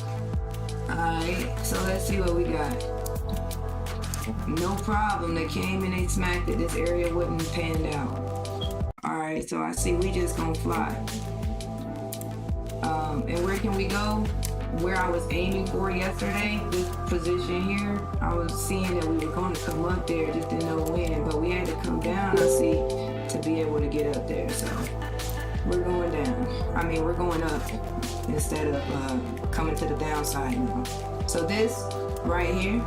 [SPEAKER 1] Alright, so let's see what we got. No problem, they came and they smacked it. This area wouldn't pan out. Alright, so I see we just gonna fly. And where can we go? Where I was aiming for yesterday, this position here, I was seeing that we were going to come up there, just didn't know when, but we had to come down, I see, to be able to get up there. So we're going down. I mean, we're going up instead of coming to the downside now. So this right here,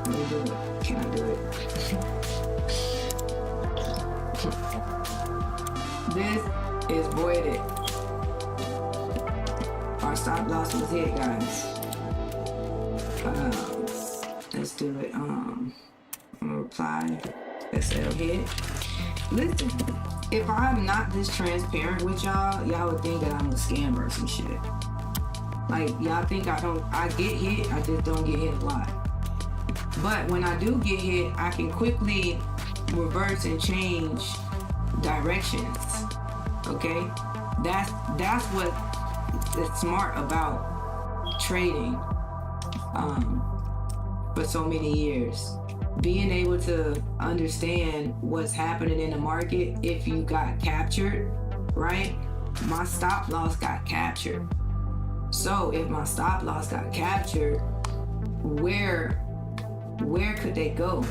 [SPEAKER 1] let me do it. Can I do it? This is voided. Our stop loss was hit, guys. Let's do it. I'm gonna reply. SL hit. Listen, if I'm not this transparent with y'all, y'all would think that I'm a scammer or some shit. Like, y'all think I get hit, I just don't get hit a lot. But when I do get hit, I can quickly reverse and change directions. Okay? That's what is smart about trading for so many years. Being able to understand what's happening in the market if you got captured, right? My stop loss got captured. So if my stop loss got captured, where could they go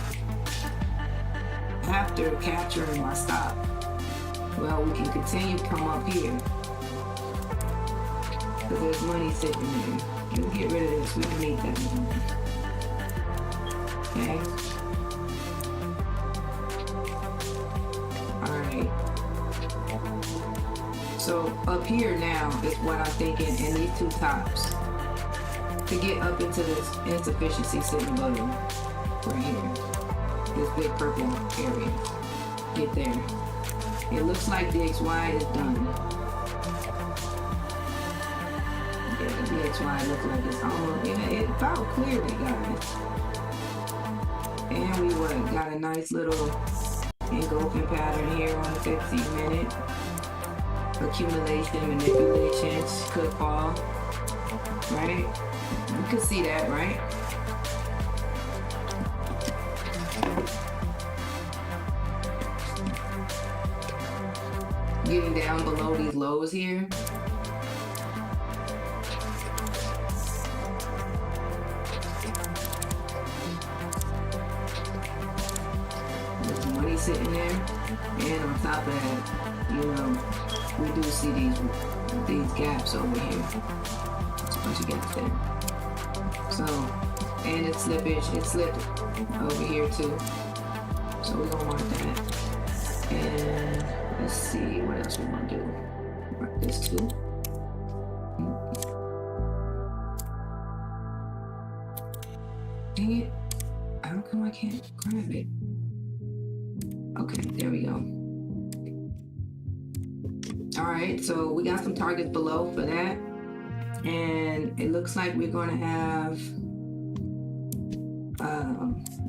[SPEAKER 1] after capturing my stop? Well, we can continue to come up here because there's money sitting there. Let's get rid of this. We can need that money. Okay. All right. So up here now is what I'm thinking, and these two tops to get up into this insufficiency sitting bottom right here. This big purple area. Get there. It looks like DXY is done. Yeah, DXY looks like it's almost, it felt clearly, guys. And we got a nice little engulfing pattern here on the 15-minute. Accumulation, manipulation, could fall. Right? You can see that, right? Getting down below these lows here. There's money sitting there. And on top of that, we do see these gaps over here. There's a bunch of gaps there. So, and it's slippage, it slipped over here too. So we're gonna mark that. And let's see what else we want to do. Mark this too. Dang it. How come I can't grab it? Okay, there we go. All right, so we got some targets below for that. And it looks like we're going to have,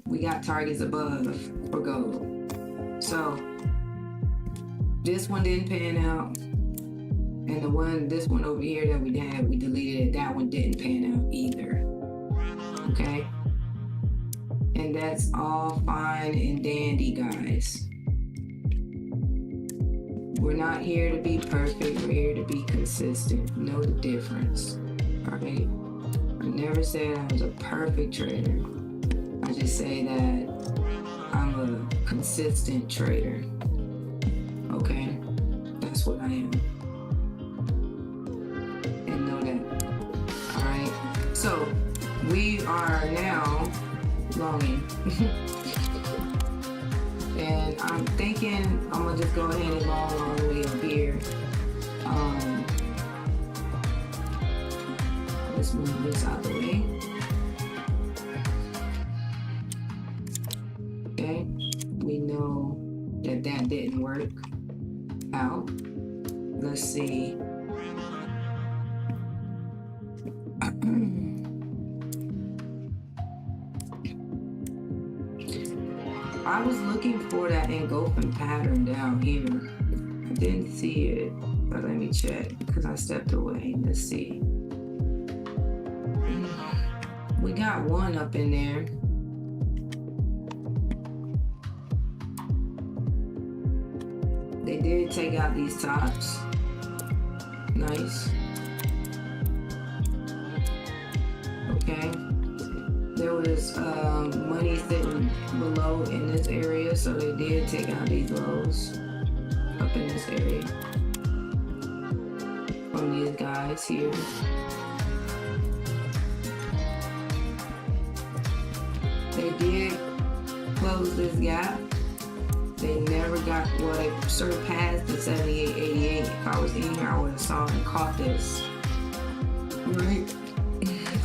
[SPEAKER 1] we got targets above for gold. So this one didn't pan out. And this one over here that we deleted it. That one didn't pan out either. Okay? And that's all fine and dandy, guys. We're not here to be perfect. We're here to be consistent. Know the difference. All right? I never said I was a perfect trader. I just say that I'm a consistent trader. Okay? That's what I am. And know that. All right? So we are now longing. And I'm thinking I'm gonna just go ahead and long all the way up here. Let's move this out the way. Okay, we know that that didn't work out. Let's see. I was looking for that engulfing pattern down here. I didn't see it, but let me check because I stepped away. Let's see. We got one up in there. They did take out these tops. Nice. Okay. There was money sitting below in this area, so they did take out these lows up in this area from these guys here. They did close this gap. They never got, well, they surpassed the 78.88. If I was in here, I would have saw and caught this. Right?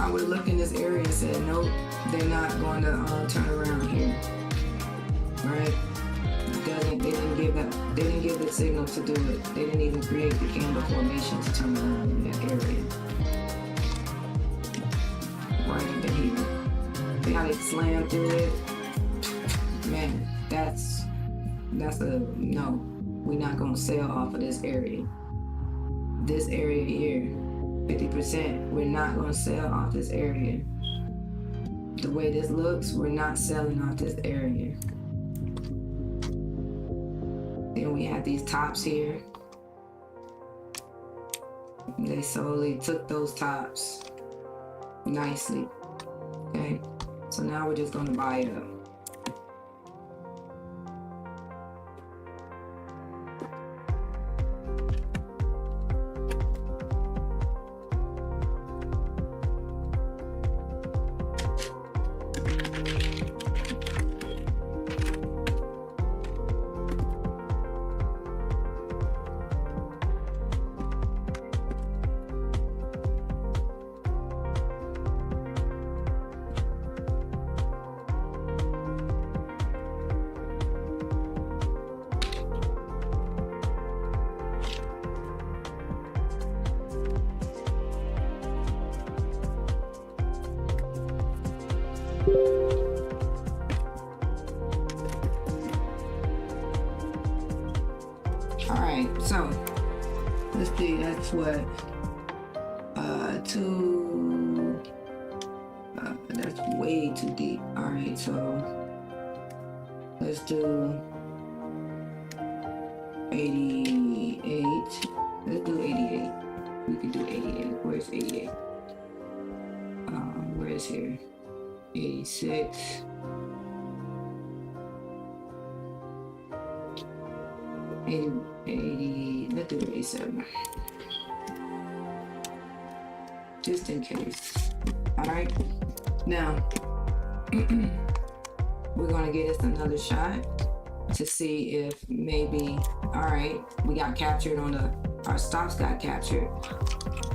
[SPEAKER 1] I would have looked in this area and said, nope, they're not going to turn around here. Right? They didn't give the signal to do it. They didn't even create the candle formation to turn around in that area. Right up in here. See how they slammed through it? Man, that's a no. We're not gonna sell off of this area. This area here, 50%. We're not gonna sell off this area. The way this looks, we're not selling off this area. Then we have these tops here. They solely took those tops nicely. Okay, so now we're just gonna buy it up. Alright, so let's see, that's what that's way too deep. Alright, so let's do 88. Let's do 88. We can do 88. Where's 88? Where's here? 86. 80, let's do 87. Just in case. Alright. Now, we're gonna get us another shot to see if maybe, alright, we got captured on our stops got captured.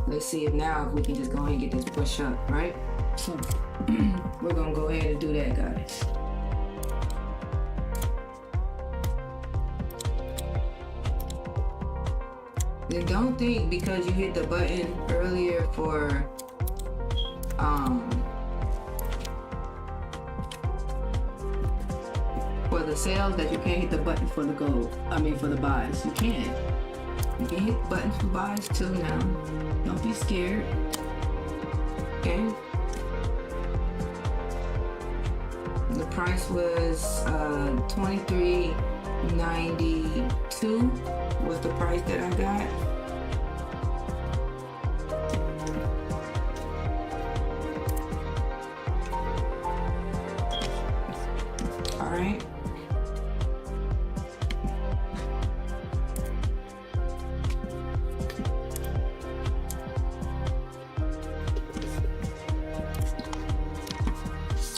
[SPEAKER 1] Let's see if now if we can just go ahead and get this push up, right? So, we're gonna go ahead and do that, guys. Then don't think because you hit the button earlier for the sales that you can't hit the button for the gold. I mean for the buys. You can. You can hit buttons for buys too now. Don't be scared. Okay. The price was $23.92 was the price that I got. All right.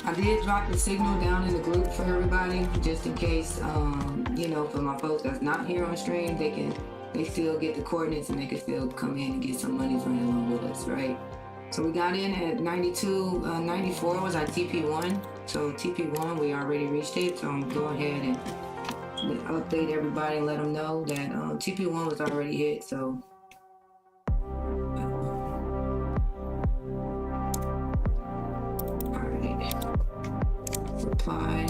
[SPEAKER 1] I did did drop the signal down in the group for everybody, just in case, you know, for my folks that's not here on stream, they still get the coordinates and they can still come in and get some money running along with us, right? So we got in at 92, 94 was our TP1. So TP1, we already reached it. So I'm gonna go ahead and update everybody and let them know that TP1 was already hit. So all right, reply.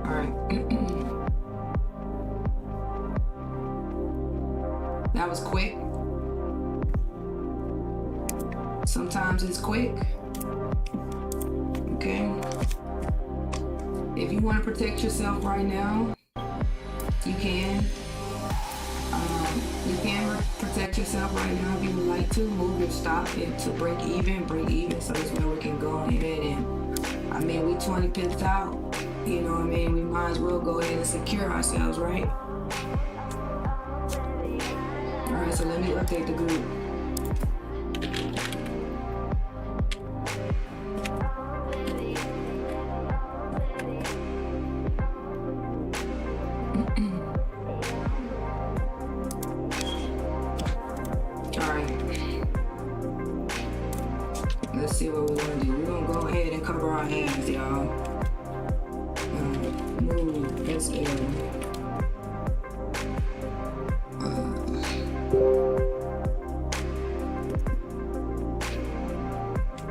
[SPEAKER 1] All right. That was quick. Sometimes it's quick. Okay. If you want to protect yourself right now, you can. You can protect yourself right now if you would like to. Move your stop to break even, so this way we can go ahead and, I mean, we 20 pips out. You know what I mean? We might as well go ahead and secure ourselves, right? All right, so let me update the group. All right. Let's see what we're gonna do. We're gonna go ahead and cover our hands, y'all. Move SL.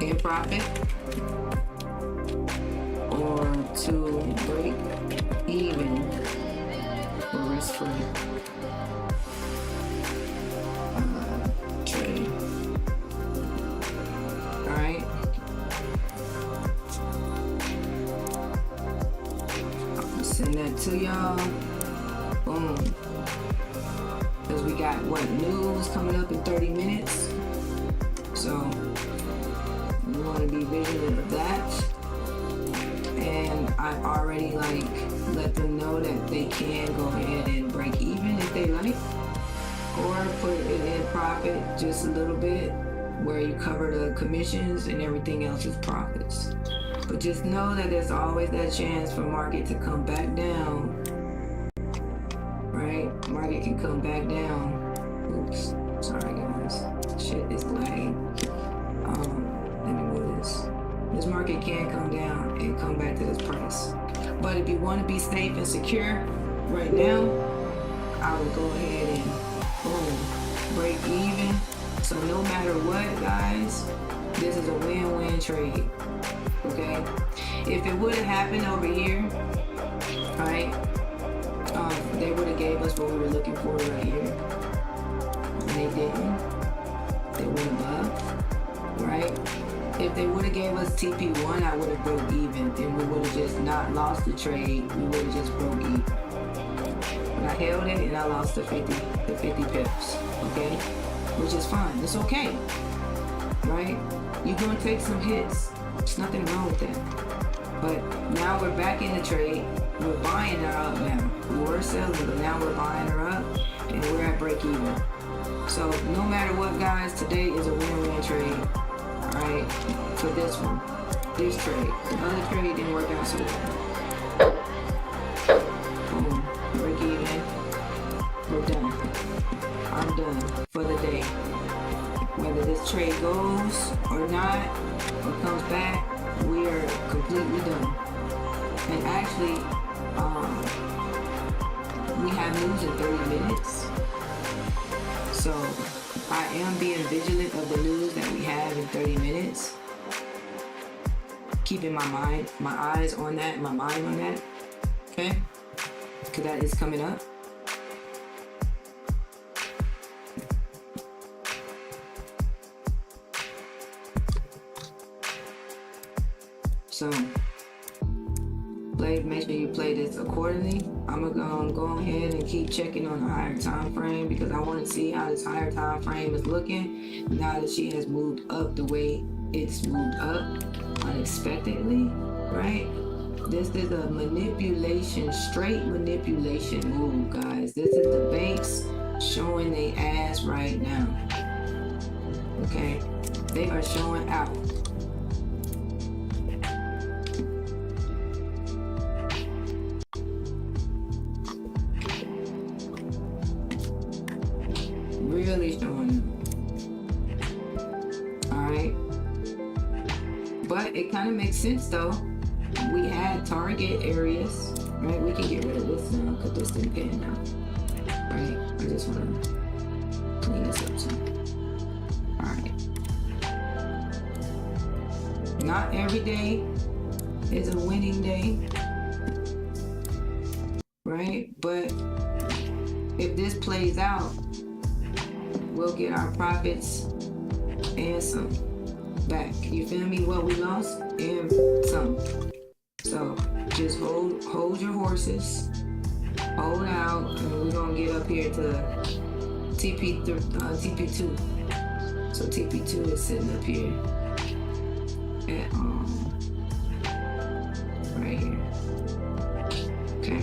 [SPEAKER 1] In profit or to break even or risk free trade. All right. I'm gonna send that to y'all. Boom. Because we got what, news coming up in 30 minutes. So we want to be vigilant of that. And I've already let them know that they can go ahead and break even if they like, or put it in profit just a little bit where you cover the commissions and everything else is profits. But just know that there's always that chance for market to come back down, right? Market can come back down. Oops, sorry guys, shit is lagging. Let me move this. This market can come down and come back to this price. But if you want to be safe and secure right now, I would go ahead and boom, break even. So no matter what, guys, this is a win-win trade. Okay? If it would have happened over here, right? They would have gave us what we were looking for right here. And they didn't. They went above, right? If they would have gave us TP1, I would have broke even, and we would have just not lost the trade. We would have just broke even. But I held it and I lost the 50 pips, okay? Which is fine. It's okay, right? You're gonna take some hits. There's nothing wrong with that. But now we're back in the trade. We're buying her up now. We were selling, but now we're buying her up, and we're at break even. So no matter what, guys, today is a win-win trade. Alright, for this one, this trade. The other trade didn't work out so well. Boom, break even. We're done. I'm done for the day. Whether this trade goes or not, or comes back, we are completely done. And actually, we have news in 30 minutes. So I am being vigilant of the news that we have in 30 minutes. Keeping my eyes on that, my mind on that. Okay? Because that is coming up. So make sure you play this accordingly. I'm gonna go ahead and keep checking on the higher time frame because I want to see how this higher time frame is looking now that she has moved up the way it's moved up unexpectedly, right? This is a manipulation, straight manipulation move, guys. This is the banks showing their ass right now. Okay, They are showing out. Really showing out. Alright. But it kind of makes sense though. We had target areas, right? We can get rid of this now because this didn't pan now. Right? I just want to clean this up some. Alright. Not every day is a winning day. Right? But if this plays out, we'll get our profits and some back. You feel me? What we lost and some. So just hold your horses, hold out, and we're gonna get up here to TP2. So TP2 is sitting up here at right here. Okay,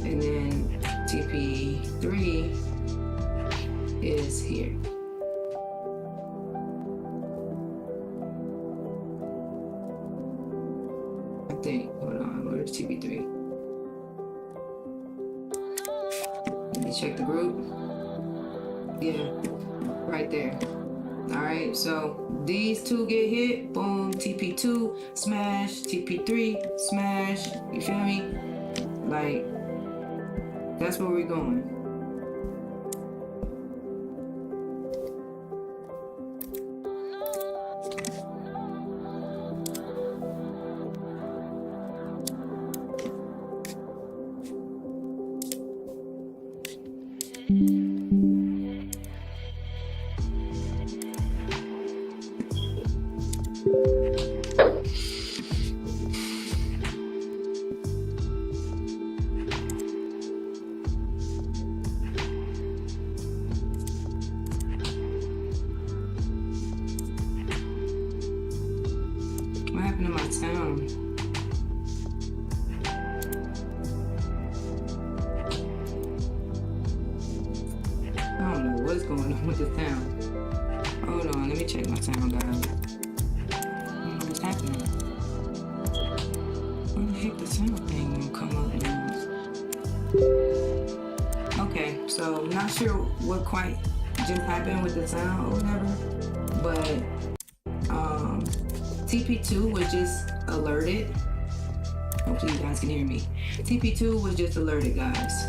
[SPEAKER 1] and then TP3 is here. I think. Hold on. Where's TP3? Let me check the group. Yeah, right there. All right. So these two get hit. Boom. TP2 smash. TP3 smash. You feel me? Like that's where we're going. What happened to my sound? I don't know what's going on with the sound. Hold on, let me check my sound out. I don't know what's happening. Where the heck the sound thing gonna come up now? Okay, so not sure what quite just happened with the sound or whatever, but TP2 was just alerted. Hopefully you guys can hear me. TP2 was just alerted, guys.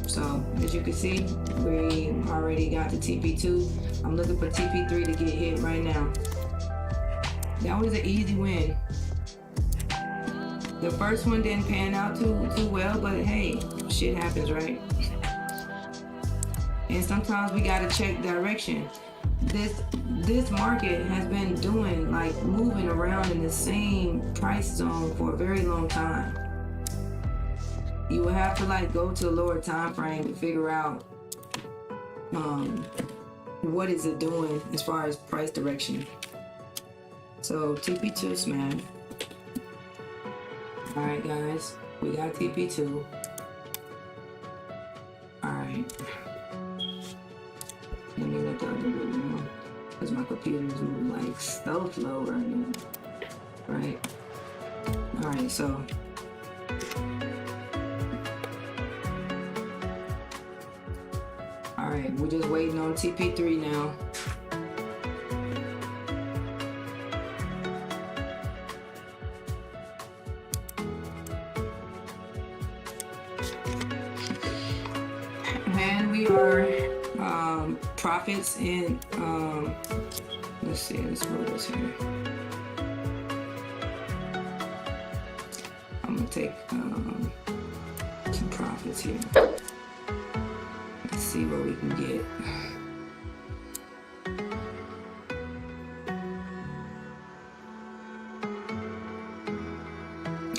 [SPEAKER 1] So as you can see, we already got the TP2. I'm looking for TP3 to get hit right now. That was an easy win. The first one didn't pan out too well, but hey, shit happens, right? And sometimes we gotta check direction. This market has been doing like moving around in the same price zone for a very long time. You will have to like go to a lower time frame to figure out what is it doing as far as price direction. So TP2 smash. All right, guys, we got TP2. All right. Let me let the other group know, because my computer is moving like so slow right now. Right? Alright, so alright, we're just waiting on TP3 now. And we are profits in let's see, let's move this here. I'm gonna take some profits here. Let's see what we can get.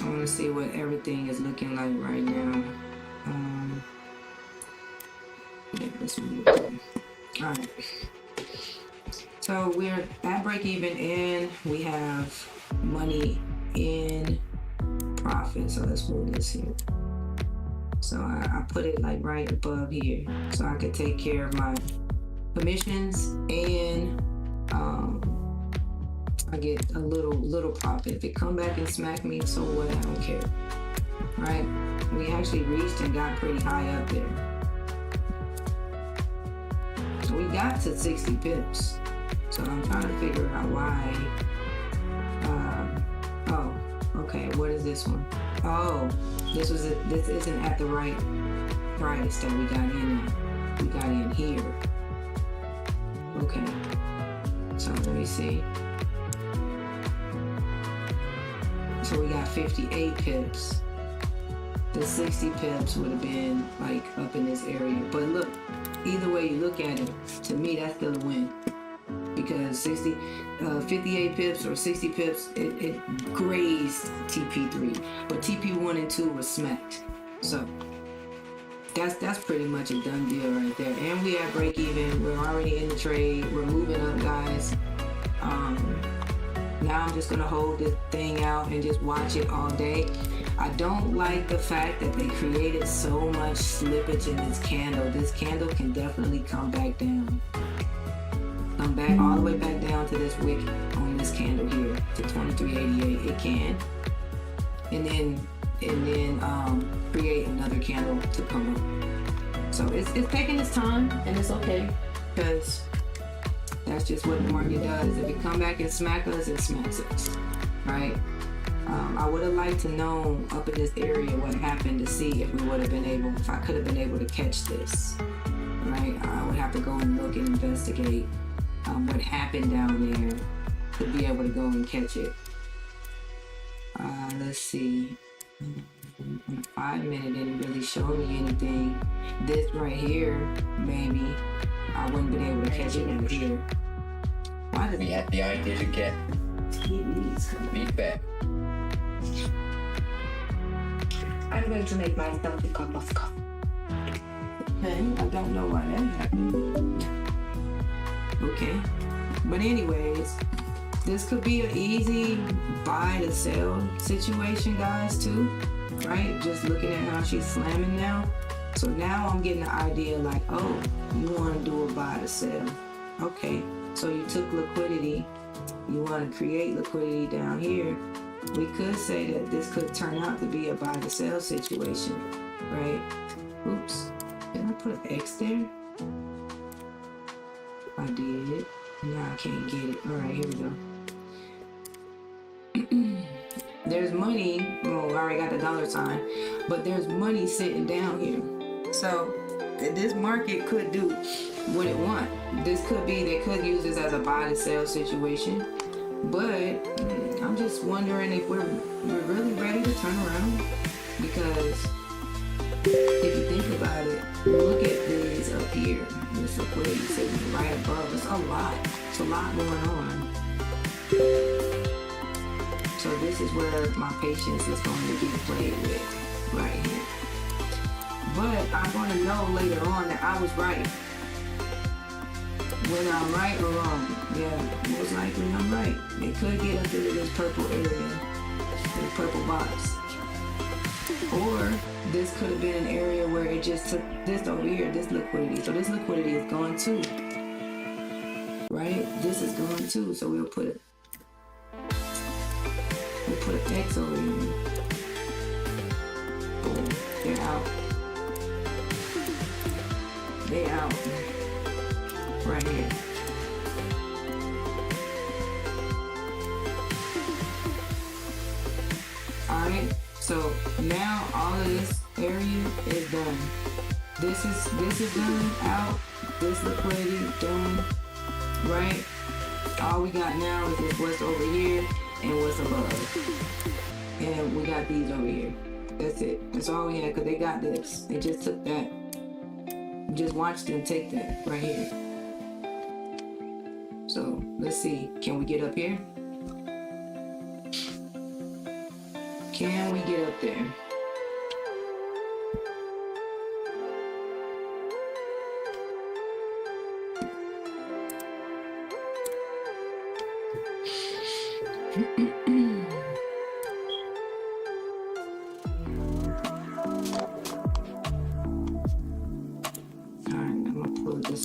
[SPEAKER 1] I want to see what everything is looking like right now. Yeah, let's move it. All right. So we're at break even and we have money in profit. So let's move this here. So I put it like right above here so I could take care of my commissions and I get a little profit. If it come back and smack me, so what? I don't care. Right? We actually reached and got pretty high up there. So we got to 60 pips. So I'm trying to figure out why. Oh, okay. What is this one? Oh, this isn't at the right price that we got in at. We got in here. Okay. So let me see. So we got 58 pips. The 60 pips would have been like up in this area. But look, either way you look at it, to me that's still a win. Because 58 pips or 60 pips, it grazed TP3. But TP1 and 2 was smacked. So that's pretty much a done deal right there. And we at break even. We're already in the trade. We're moving up, guys. Now I'm just gonna hold this thing out and just watch it all day. I don't like the fact that they created so much slippage in this candle. This candle can definitely come back down. Come back all the way back down to this wick on this candle here to 2388. It can. And then create another candle to come up. So it's taking its time, and it's okay, because that's just what the market does. If it come back and smack us, it smacks us, right? I would have liked to know up in this area what happened to see if I could have been able to catch this, right? I would have to go and look and investigate what happened down there to be able to go and catch it. Let's see. 5 minute didn't really show me anything. This right here, maybe I wouldn't been able to catch it over here. Why did
[SPEAKER 2] we had the idea to get feedback.
[SPEAKER 3] I'm going to make myself a cup of coffee.
[SPEAKER 1] Okay, I don't know why that happened. Okay, but anyways, this could be an easy buy to sell situation, guys, too, right? Just looking at how she's slamming now. So now I'm getting the idea like, oh, you want to do a buy to sell. Okay, so you took liquidity. You want to create liquidity down here. We could say that this could turn out to be a buy to sell situation, right? Oops, did I put an X there? I did. Now I can't get it. All right, here we go. There's money. Oh, I already got the dollar sign, but there's money sitting down here. So this market could do what it want. This could be, they could use this as a buy to sell situation, but I'm just wondering if we're really ready to turn around, because if you think about it, look at this up here. This liquidity sitting right above. It's a lot. It's a lot going on. So this is where my patience is going to get played with right here. But I'm going to know later on that I was right. Whether I'm right or wrong. Yeah, most likely I'm right. They could get up into this purple area, this purple box. Or this could have been an area where it just took this over here, this liquidity. So this liquidity is gone too. Right? This is gone too. So we'll put an X over here. Boom. They're out. They out. Right here. Alright, so now all of this area is done. This is done, out. This liquidity done. Right? All we got now is this what's over here and what's above. And we got these over here. That's it. That's all we had, because they got this. They just took that. Just watch them take that right here. So let's see. Can we get up here? Can we get up there?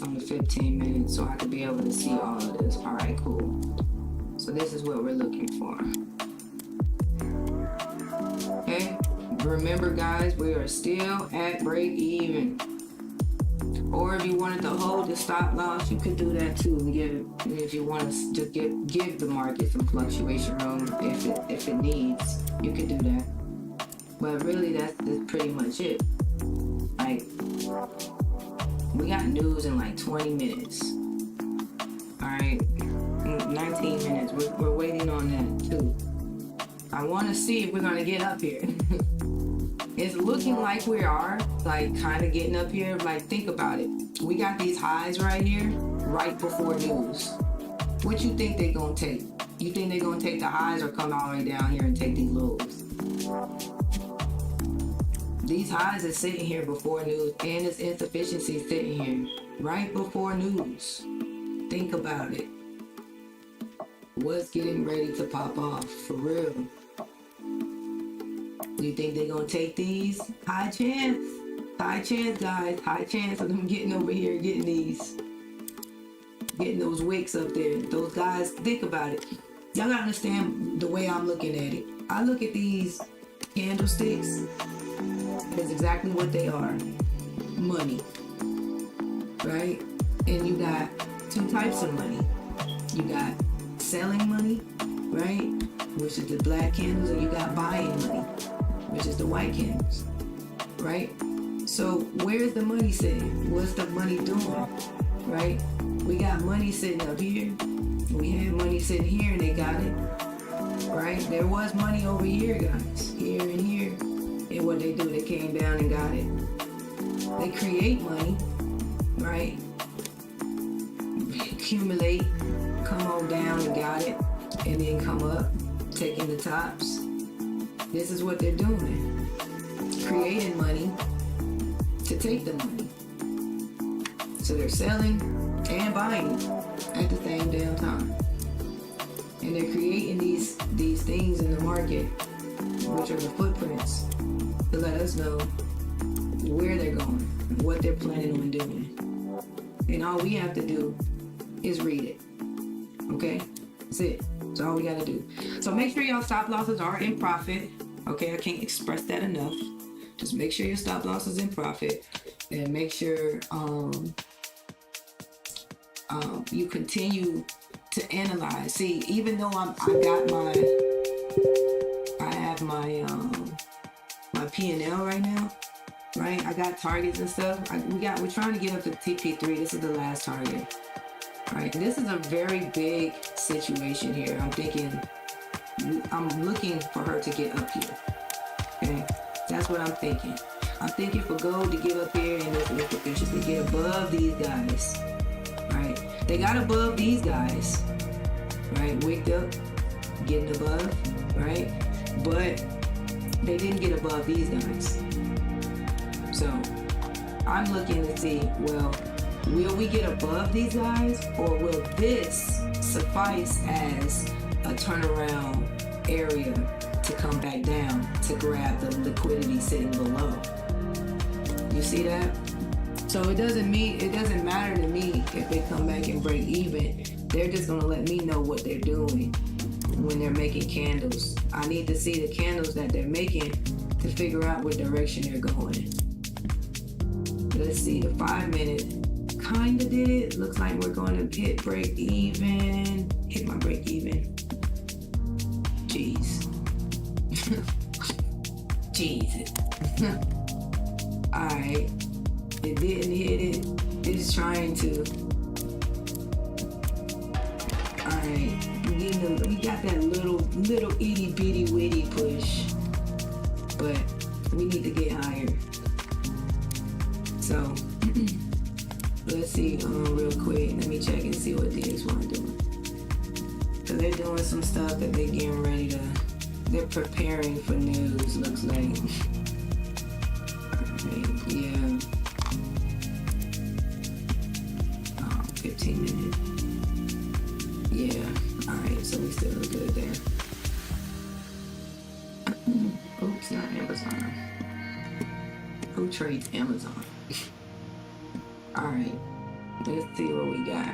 [SPEAKER 1] On the 15 minutes so I could be be able to see all of this. All right, cool. So this is what we're looking for. Okay, remember guys, we are still at break even. Or if you wanted to hold the stop loss, you could do that too. If you want to just give the market some fluctuation room, if it needs, you could do that. But really, that's pretty much it. Like, we got news in like 20 minutes. All right, 19 minutes. We're waiting on that too. I want to see if we're gonna get up here. It's looking like we are, like, kind of getting up here. Like, think about it. We got these highs right here, right before news. What you think they're gonna take? You think they're gonna take the highs or come all the way down here and take these lows? These highs are sitting here before news, and this insufficiency is sitting here right before news. Think about it. What's getting ready to pop off, for real? You think they're gonna take these? High chance, guys. High chance of them getting over here, getting those wicks up there. Those guys, think about it. Y'all gotta understand the way I'm looking at it. I look at these candlesticks as exactly what they are. Money, right? And you got two types of money. You got selling money, right? Which is the black candles, and you got buying money, which is the white candles, right? So where's the money sitting? What's the money doing, right? We got money sitting up here. We had money sitting here and they got it, right? There was money over here, guys, here and here. And what they do, they came down and got it. They create money, right? Accumulate, come on down and got it, and then come up, taking the tops. This is what they're doing. Creating money to take the money. So they're selling and buying at the same damn time. And they're creating these things in the market, which are the footprints, to let us know where they're going, what they're planning on doing. And all we have to do is read it. Okay? That's it. That's all we gotta do. So make sure y'all stop losses are in profit. Okay, I can't express that enough. Just make sure your stop loss is in profit, and make sure you continue to analyze. See, even though I have my P&L right now, right? I got targets and stuff. We're trying to get up to TP3. This is the last target. Right, this is a very big situation here. I'm looking for her to get up here. Okay, that's what I'm thinking. I'm thinking for gold to get up here and this insufficiency to get above these guys. Right, they got above these guys. Right, wicked up, getting above. Right, but they didn't get above these guys. So I'm looking to see, well, will we get above these guys, or will this suffice as a turnaround area to come back down to grab the liquidity sitting below? You see that? So it doesn't matter to me if they come back and break even. They're just gonna let me know what they're doing when they're making candles. I need to see the candles that they're making to figure out what direction they're going. Let's see, the 5 minute kinda did it. Looks like we're going to hit break even. Hit my break even. Jeez. Jeez. Alright. It didn't hit it. It's trying to. Alright. We got that little itty bitty witty push. But we need to get higher. So let's see real quick. Let me check and see what these want to do. So they're doing some stuff that they're getting ready to. They're preparing for news. Looks like. Right, yeah. 15 minutes. Yeah. All right. So we still good there. Oops, not Amazon. Who trades Amazon? All right. Let's see what we got.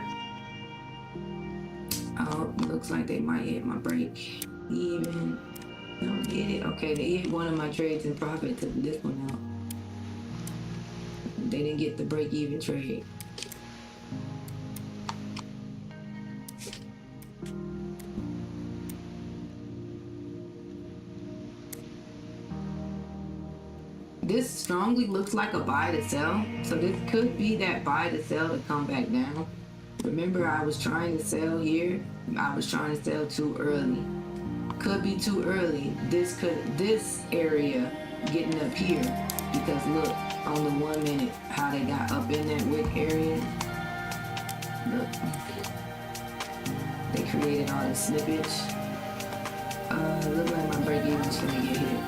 [SPEAKER 1] Looks like they might hit my break even. Don't get it. Okay, they hit one of my trades in profit, took this one out. They didn't get the break even trade. This strongly looks like a buy to sell. So this could be that buy to sell to come back down. Remember, I was trying to sell here. I was trying to sell too early. Could be too early. This area getting up here, because look on the 1 minute how they got up in that wick area. Look, they created all this slippage. Look like my break even's gonna get hit.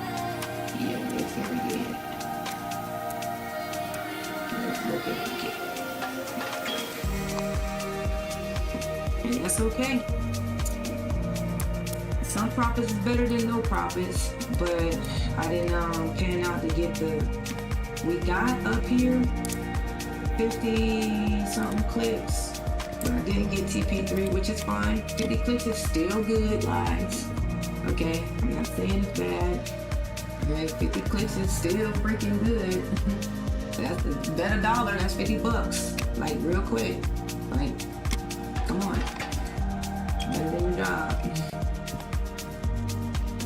[SPEAKER 1] Yeah, it's gonna get hit. Let's look at it. And that's okay. Some profits is better than no profits, but I didn't pan out to get we got up here 50 something clicks, but I didn't get TP3, which is fine. 50 clicks is still good, guys. Okay, I'm not saying it's bad. Okay, 50 clicks is still freaking good. That's a better dollar, that's 50 bucks. Like real quick. Like, come on. Better than your job.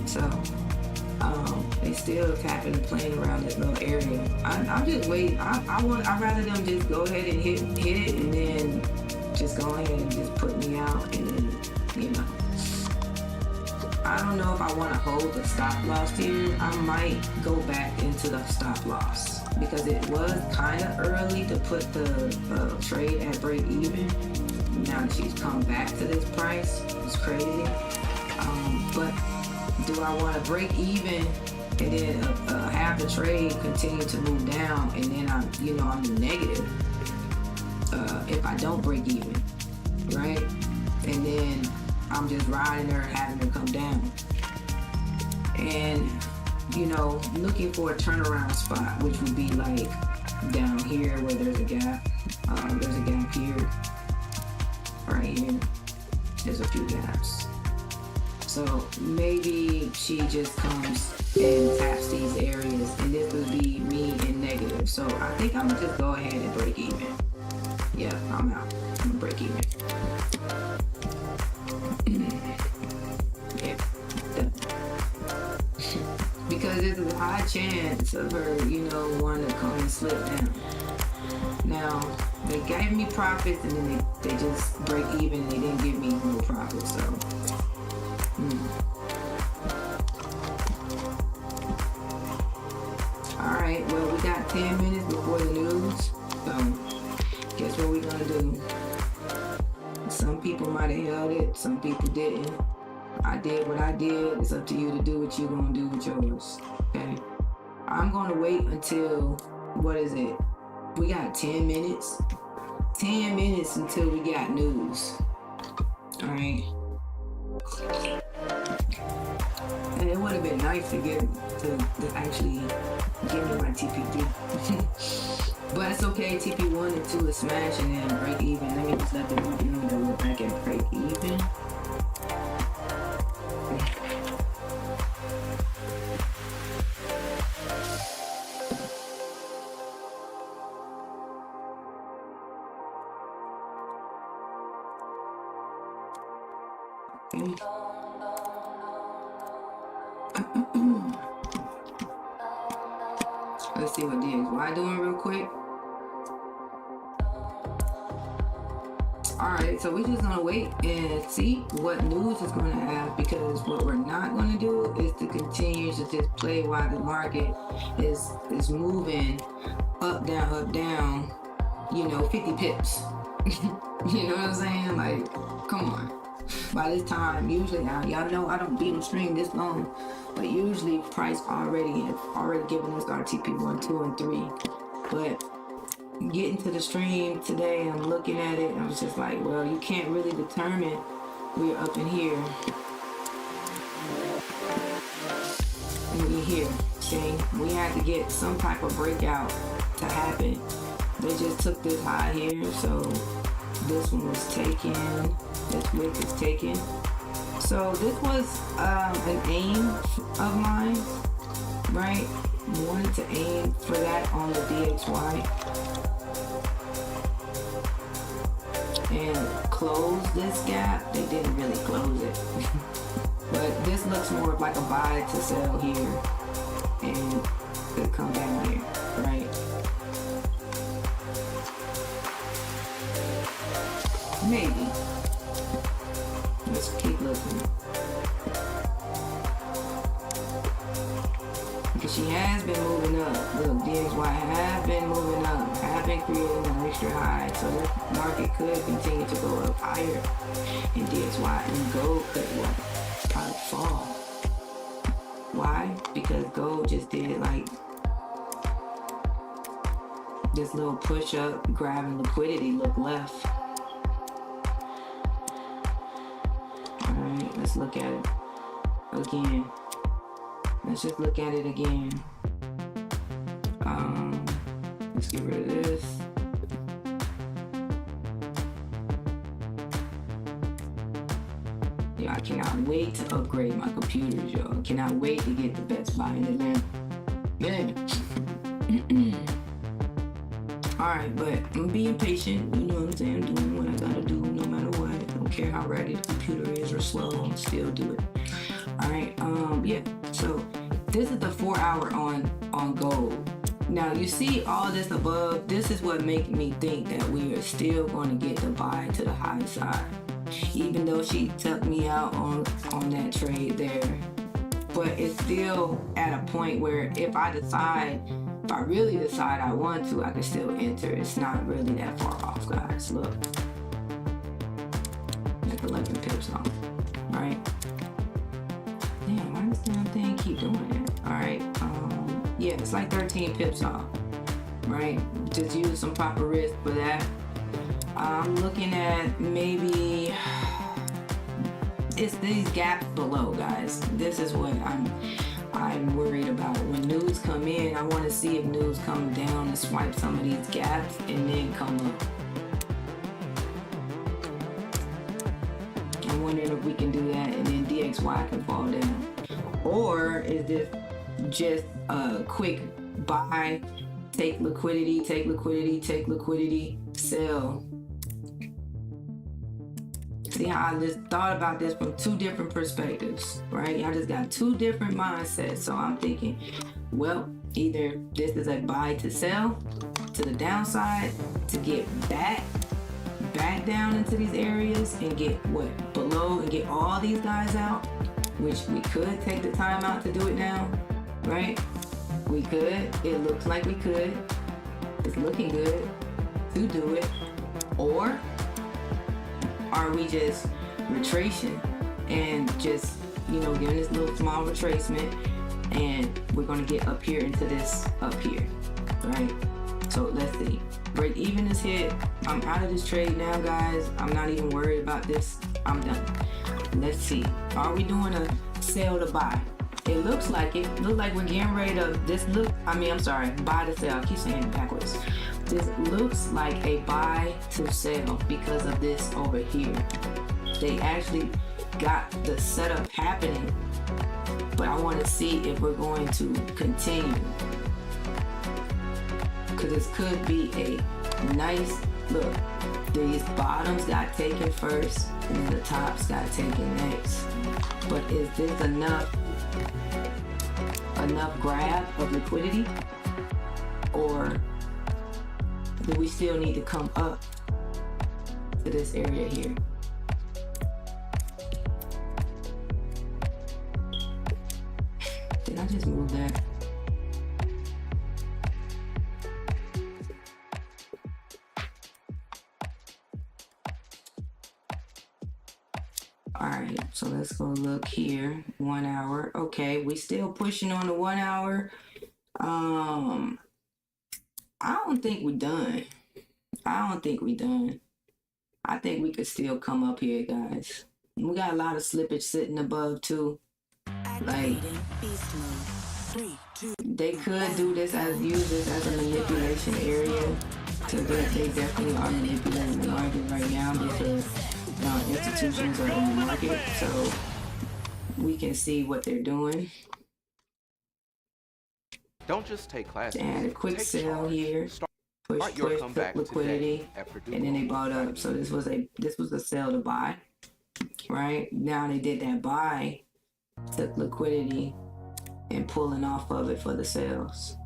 [SPEAKER 1] So, they still tapping and playing around this little area. I'm just waiting. I'd rather them just go ahead and hit it, and then just go ahead and just put me out, and then, you know. I don't know if I want to hold the stop loss here. I might go back into the stop loss because it was kind of early to put the trade at break even. Now that she's come back to this price, it's crazy. But do I want to break even and then have the trade continue to move down, and then I'm in negative if I don't break even, right? And then I'm just riding her, having her come down, and looking for a turnaround spot, which would be like down here where there's a gap. There's a gap here, right here. There's a few gaps. So maybe she just comes and taps these areas, and this would be me in negative. So I think I'm gonna just go ahead and break even. Yeah, I'm out. I'm gonna break even. Yeah. Because there's a high chance of her, wanting to come and slip down. Now, they gave me profits, and then they just break even. They didn't give me no profit, so. Alright, well, we got 10 minutes before the news, so guess what we're gonna do? Some people might have held it, some people didn't. I did what I did. It's up to you to do what you're gonna do with yours, okay? I'm gonna wait until, what is it? We got 10 minutes. 10 minutes until we got news. Alright. And it would have been nice to actually give me my TP3. But it's okay, TP1 and 2 is smash and then break even. Let me just let the market know that we're back at break even. Let's see what DXY doing real quick. Alright, so we're just gonna wait and see what news is gonna have, because what we're not gonna do is to continue to just play while the market is moving up, down, 50 pips. You know what I'm saying? Like, come on. By this time, usually now, y'all know I don't be on stream this long, but usually price already given us our TP1, 2, and 3. But getting to the stream today, I'm looking at it, and I was just like, well, you can't really determine. We're up in here. And we're here. Okay? We had to get some type of breakout to happen. They just took this high here, so This one was taken. This width is taken. So this was an aim of mine, right? Wanted to aim for that on the DXY and close this gap. They didn't really close it. But this looks more like a buy to sell here and they come down here, right? Maybe. Let's keep looking. Because she has been moving up. Look, DXY has been moving up, have been creating an extra high. So this market could continue to go up higher in DXY, and gold could what? Probably fall. Why? Because gold just did like this little push up, grabbing liquidity, look left. Alright, let's look at it again. Let's just look at it again. Let's get rid of this. Yeah, I cannot wait to upgrade my computers, y'all. Cannot wait to get the best buy in Atlanta. Yeah. Alright, but I'm being patient. You know what I'm saying? I'm doing what I gotta do no matter what. I don't care how ready the computer is or slow, I'll still do it. Alright, yeah. So this is the 4 hour on gold. Now you see all this above, this is what makes me think that we are still going to get the buy to the high side. Even though she took me out on that trade there. But it's still at a point where if I really decide I want to, I can still enter. It's not really that far off, guys. Look. Like 11 pips off. Alright. Damn, why does damn thing keep doing that? Alright. Yeah, it's like 13 pips off. Right? Just use some proper risk for that. I'm looking at maybe it's these gaps below, guys. This is what I'm worried about. When news come in, I want to see if news come down and swipe some of these gaps and then come up. I'm wondering if we can do that and then DXY can fall down. Or is this just a quick buy, take liquidity, take liquidity, take liquidity, sell? See how I just thought about this from two different perspectives, right? I just got two different mindsets. So I'm thinking, well, either this is a buy to sell to the downside to get back down into these areas and get what below and get all these guys out, which we could take the time out to do it now, right? We could. It looks like we could. It's looking good to do it. Or are we just retracing and just, giving this little small retracement, and we're going to get up here into this up here, right? So let's see. Break even is hit. I'm out of this trade now, guys. I'm not even worried about this. I'm done. Let's see. Are we doing a sell to buy? It looks like it. Looks like we're getting ready to buy to sell. I keep saying it backwards. This looks like a buy to sell because of this over here. They actually got the setup happening, but I want to see if we're going to continue, because this could be a nice look. These bottoms got taken first and then the tops got taken next. But is this enough grab of liquidity, or do we still need to come up to this area here? Did I just move that? All right, so let's go look here. 1 hour. Okay, we still pushing on the 1 hour. I don't think we're done. I think we could still come up here, guys. We got a lot of slippage sitting above too. Like, they could use this as a manipulation area. So they definitely are manipulating the market right now because institutions are in the market, so we can see what they're doing.
[SPEAKER 2] Don't just take classes.
[SPEAKER 1] And a quick sale here, push liquidity, and then they bought up. So this was a sell to buy, right? Now they did that buy, took liquidity, and pulling off of it for the sales.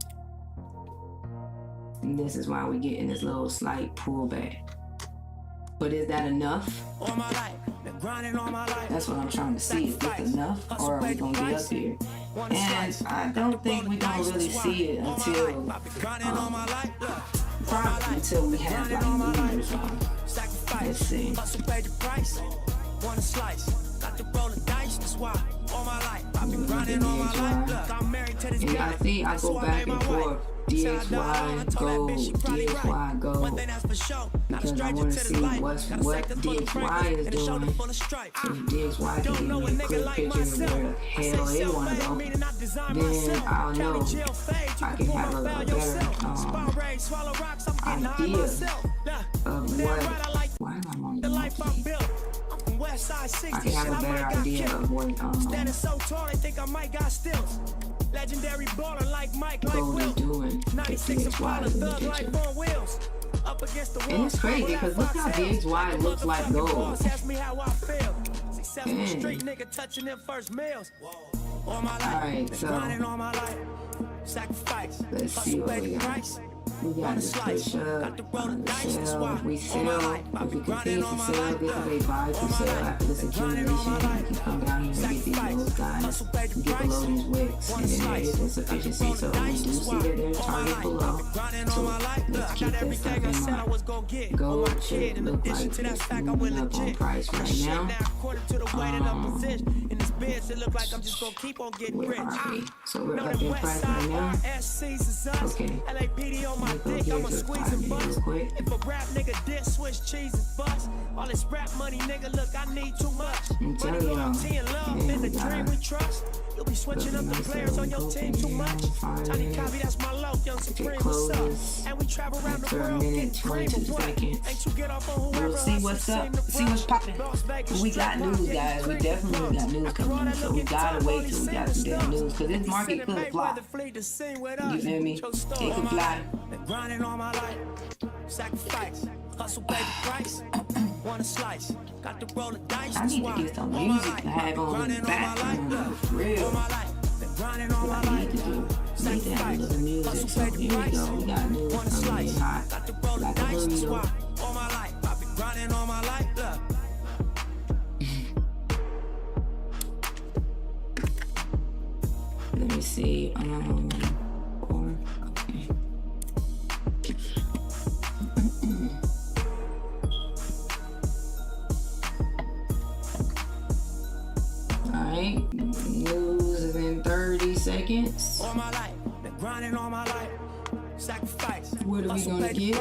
[SPEAKER 1] And this is why we're getting this little slight pullback. But is that enough? That's what I'm trying to see. Is this enough, or are we gonna get up here? And I don't think we're gonna really see it until probably until we have like leaders on. Let's see. And I think I go back and forth. DXY, gold, DXY, gold. Because I want to see what DXY is doing. If DXY can give me a clear picture of where the hell they want to go, then I'll know I can have a better idea of what. Why am I on the monkey? I can have a better idea of what
[SPEAKER 4] legendary baller like Mike, like
[SPEAKER 1] gold is doing. If DXY is in the picture. And it's crazy because look how DXY looks like gold. Alright, so let's see what we got. We got this push up on the sell. If we sell, if we continue to sell, this is a buy to sell after this accumulation. We can come down here and get these lows, guys. Get below these wicks, and then there is insufficiency. So we do see that there's target below. So let's keep that stuff in mind. Gold should look like it's moving up on price right now. Where are we? So we're up in price right now. Okay. Go here to real quick.
[SPEAKER 4] If a rap nigga did switch cheese and bust, all this rap money, nigga, look, I need too much.
[SPEAKER 1] I'm telling y'all,
[SPEAKER 4] in the dream we trust. You'll be switching up the players on your team too much. Tiny copy, that's my low, young supreme, what's up? And we travel around the world, get cream of what? Ain't you get off on whoever.
[SPEAKER 1] We'll see what's up, see what's popping. We got news, guys. We definitely got news coming in, so we gotta wait till we got some damn news, because this market could fly. You feel me? It could fly.
[SPEAKER 4] Grinding all my life, sacrifice, hustle, pay the price. Want a slice, got to roll the dice.
[SPEAKER 1] I need to get some music to have on the background, for real. What I need to do, I need to have a little music. So here we go, we got news coming in hot, like a burrito.
[SPEAKER 4] All my life, I've been grinding all my life, look.
[SPEAKER 1] Let me see, Alright, news is in 30 seconds.
[SPEAKER 4] All my life, been grinding all my life. Sacrifice.
[SPEAKER 1] What are we gonna get?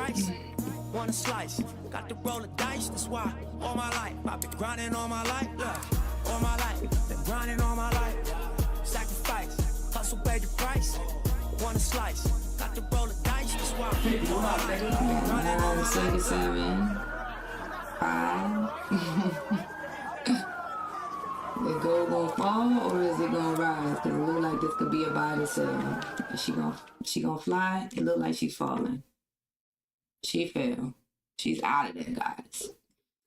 [SPEAKER 4] Want a slice, got to roll the dice, that's why. All my life, I've been grinding all my life. Look, all my life, been grinding all my life. Sacrifice, hustle, pay the price. Want a slice, got to roll the dice, that's why.
[SPEAKER 1] 9, 7, 5. Is gold gonna fall or is it gonna rise? Because it looks like this could be a buy to sell. Is she gonna fly? It looks like she's falling. She fell. She's out of there, guys.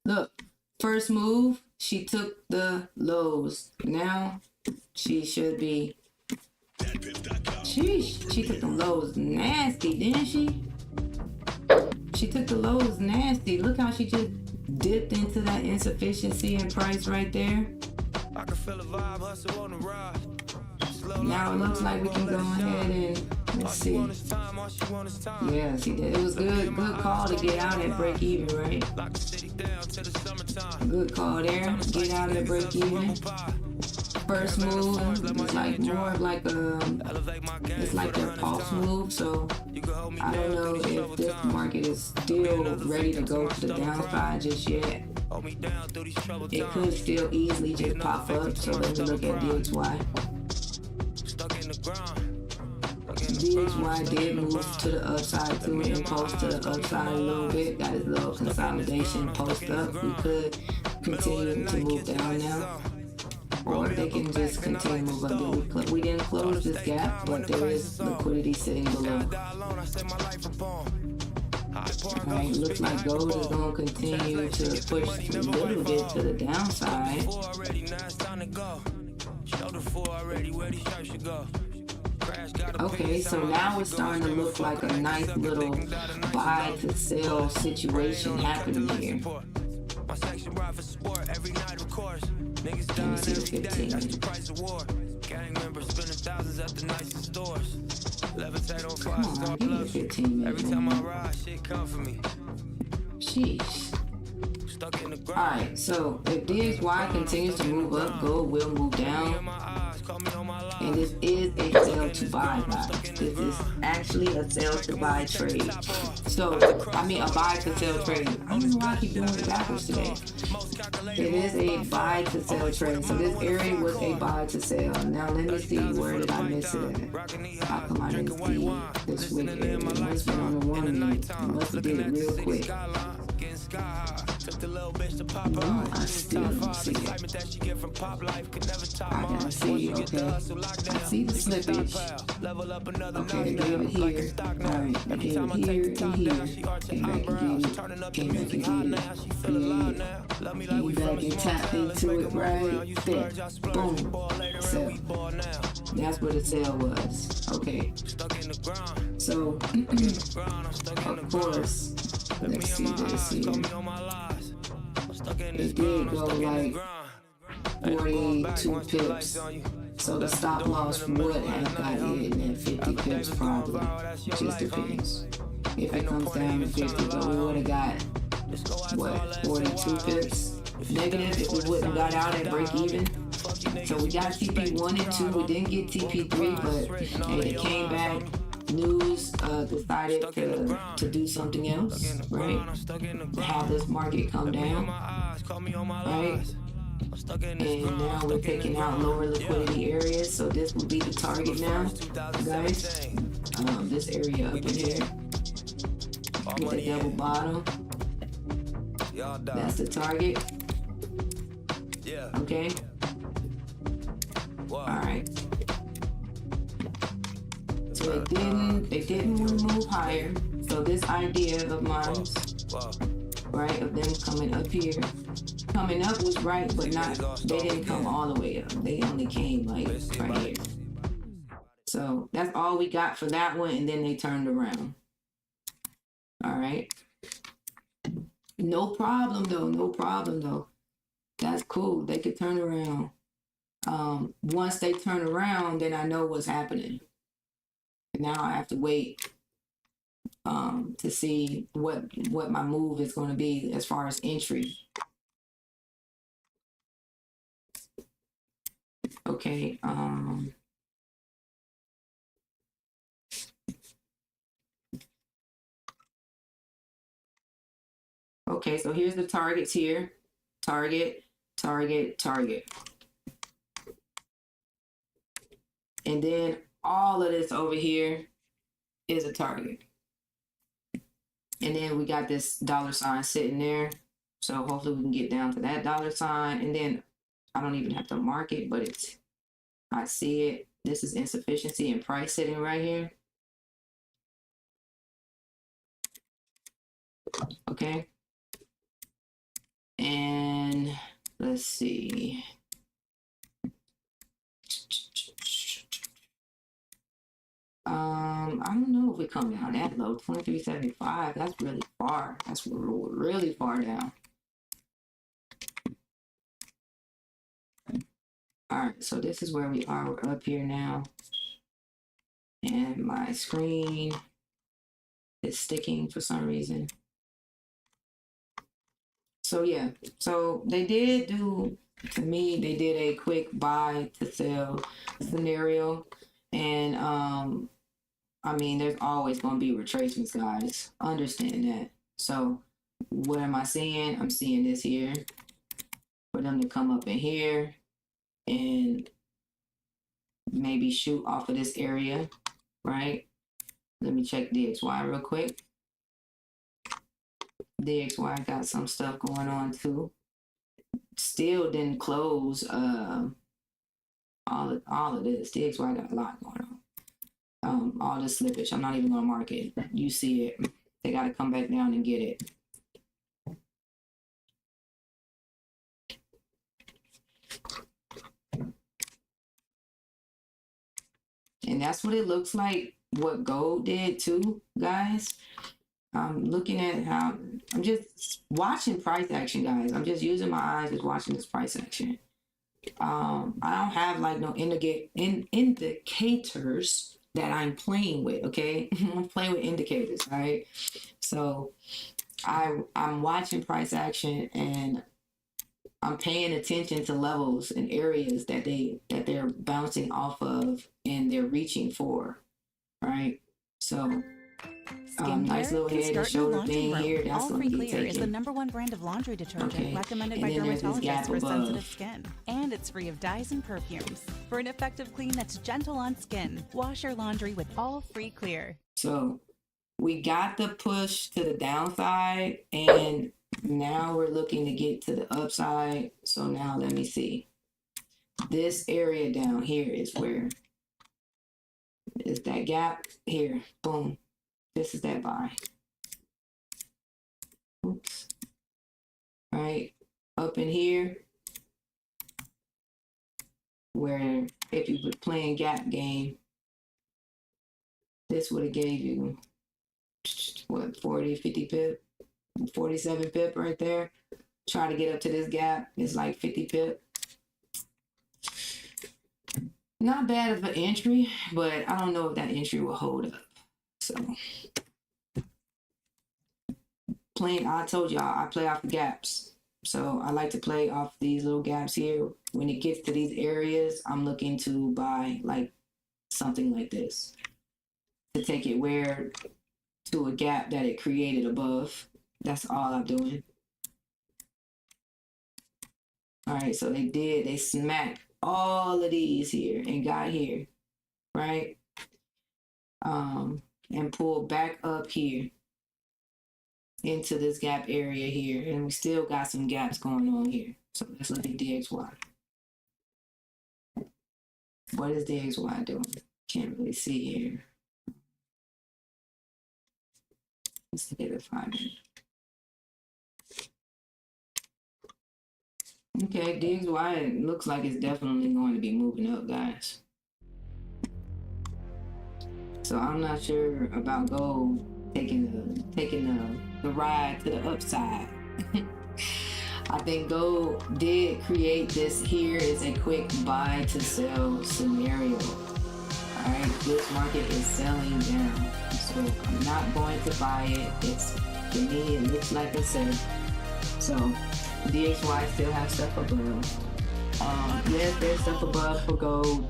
[SPEAKER 1] Look, first move, she took the lows. Now she should be. Sheesh, she took the lows nasty, didn't she? She took the lows nasty. Look how she just dipped into that insufficiency in price right there.
[SPEAKER 4] I can feel a vibe, hustle on the ride.
[SPEAKER 1] Now it looks like we can go ahead and let's see. Yeah, see that it was good call to get out and break even, right? Good call there. Get out and break even. First move is like more of like it's like their pulse move, so I don't know if this market is still ready to go to the downside just yet. It could still easily just pop up, so let's look at DXY. DXY did move to the upside too and post to the upside a little bit. Got his little consolidation post up. We could continue to move down now. Or they can just continue to move up. We didn't close this gap, but there is liquidity sitting below. Alright, looks like gold is going to continue to push a little bit to the downside. Okay, so now it's starting to look like a nice little buy to sell situation happening here. Let me see the 15. Come on, give me 15 minutes. Sheesh. Alright, so if DXY continues to move up, gold will move down. And this is a sell to buy, guys. This is actually a sell to buy trade. So, I mean a buy to sell trade. I don't know why I keep doing it backwards today. It is a buy to sell trade. So this area was a buy to sell. Now let me see, where did I miss it at? How come I didn't see this wick area? It must have been on the 1 minute. Must have did it real quick. No, I still don't see it. I gotta see, okay. I see the slippage. Okay, they gave it here. Alright, they gave it here and here. Came back and get it. Came back and get it. Came back and tap into it right there. Boom. Sell. That's what the sale was. Okay. So, of course, let's see this here. It did go like 42 pips. So the stop loss would have got hit at 50 pips probably. It just depends. If it comes down to 50, but we would have got, what, 42 pips? Negative if we wouldn't have got out at break even. So we got TP1 and 2. We didn't get TP3, but hey, it came back. News decided to do something else, right? Have this market come down, right? And now we're picking out lower liquidity areas. So this will be the target now, guys. This area up in here with the double bottom. That's the target. Okay. All right. So they didn't want to move higher. So this idea of mine, right, of them coming up here, coming up was right, but not, they didn't come all the way up. They only came like right here. So that's all we got for that one, and then they turned around. All right. No problem though, no problem though. That's cool, they could turn around. Once they turn around, then I know what's happening. Now I have to wait to see what my move is going to be as far as entry. Okay. Okay, so here's the targets here. Target, target, target. And then all of this over here is a target. And then we got this $sign sitting there. So hopefully we can get down to that $sign. And then I don't even have to mark it, but I see it. This is insufficiency and price sitting right here. Okay. And let's see. I don't know if we come down that low, 23.75. That's really far. That's really far down. All right, so this is where we are. We're up here now, and my screen is sticking for some reason. So yeah, so they did do, to me, they did a quick buy to sell scenario. And I mean, there's always going to be retracements, guys. Understand that. So what am I seeing? I'm seeing this here for them to come up in here and maybe shoot off of this area, right? Let me check DXY real quick. DXY got some stuff going on too. Still didn't close all of this. DXY got a lot going on. All this slippage. I'm not even gonna mark it. You see it. They gotta come back down and get it. And that's what it looks like, what gold did too, guys. I'm looking at how, I'm just watching price action, guys. I'm just using my eyes, just watching this price action. I don't have like no indicators that I'm playing with, okay? I'm playing with indicators, all right? So I'm watching price action, and I'm paying attention to levels and areas that they're bouncing off of and they're reaching for, right? So nice little head and shoulder thing here. That's
[SPEAKER 5] All
[SPEAKER 1] going
[SPEAKER 5] Free
[SPEAKER 1] to be
[SPEAKER 5] Clear is the
[SPEAKER 1] taken.
[SPEAKER 5] #1 brand of laundry detergent
[SPEAKER 1] Okay.
[SPEAKER 5] recommended
[SPEAKER 1] And
[SPEAKER 5] by
[SPEAKER 1] then there's this gap
[SPEAKER 5] dermatologists for
[SPEAKER 1] above.
[SPEAKER 5] sensitive skin. And it's free of dyes and perfumes. For an effective clean that's gentle on skin, wash your laundry with All Free Clear.
[SPEAKER 1] So we got the push to the downside, and now we're looking to get to the upside. So now let me see. This area down here is where is that gap here. Boom. This is that buy. Oops. Right up in here, where if you were playing gap game, this would have gave you what, 40, 50 pip, 47 pip right there. Try to get up to this gap, it's like 50 pip. Not bad of an entry, but I don't know if that entry will hold up. So playing, I told y'all I play off the gaps. So I like to play off these little gaps here. When it gets to these areas, I'm looking to buy like something like this to take it where to a gap that it created above. That's all I'm doing. All right, so they smacked all of these here and got here, right? And pulled back up here into this gap area here, and we still got some gaps going on here. So let's look at DXY. What is DXY doing? Can't really see here. Let's look at the 5 minute. Okay, DXY looks like it's definitely going to be moving up, guys. So I'm not sure about gold taking the ride to the upside. I think gold did create this here is a quick buy to sell scenario. All right, this market is selling down, so I'm not going to buy it. It's, to me, it looks like a sell. So DXY still have stuff above. Yes, there's stuff above for gold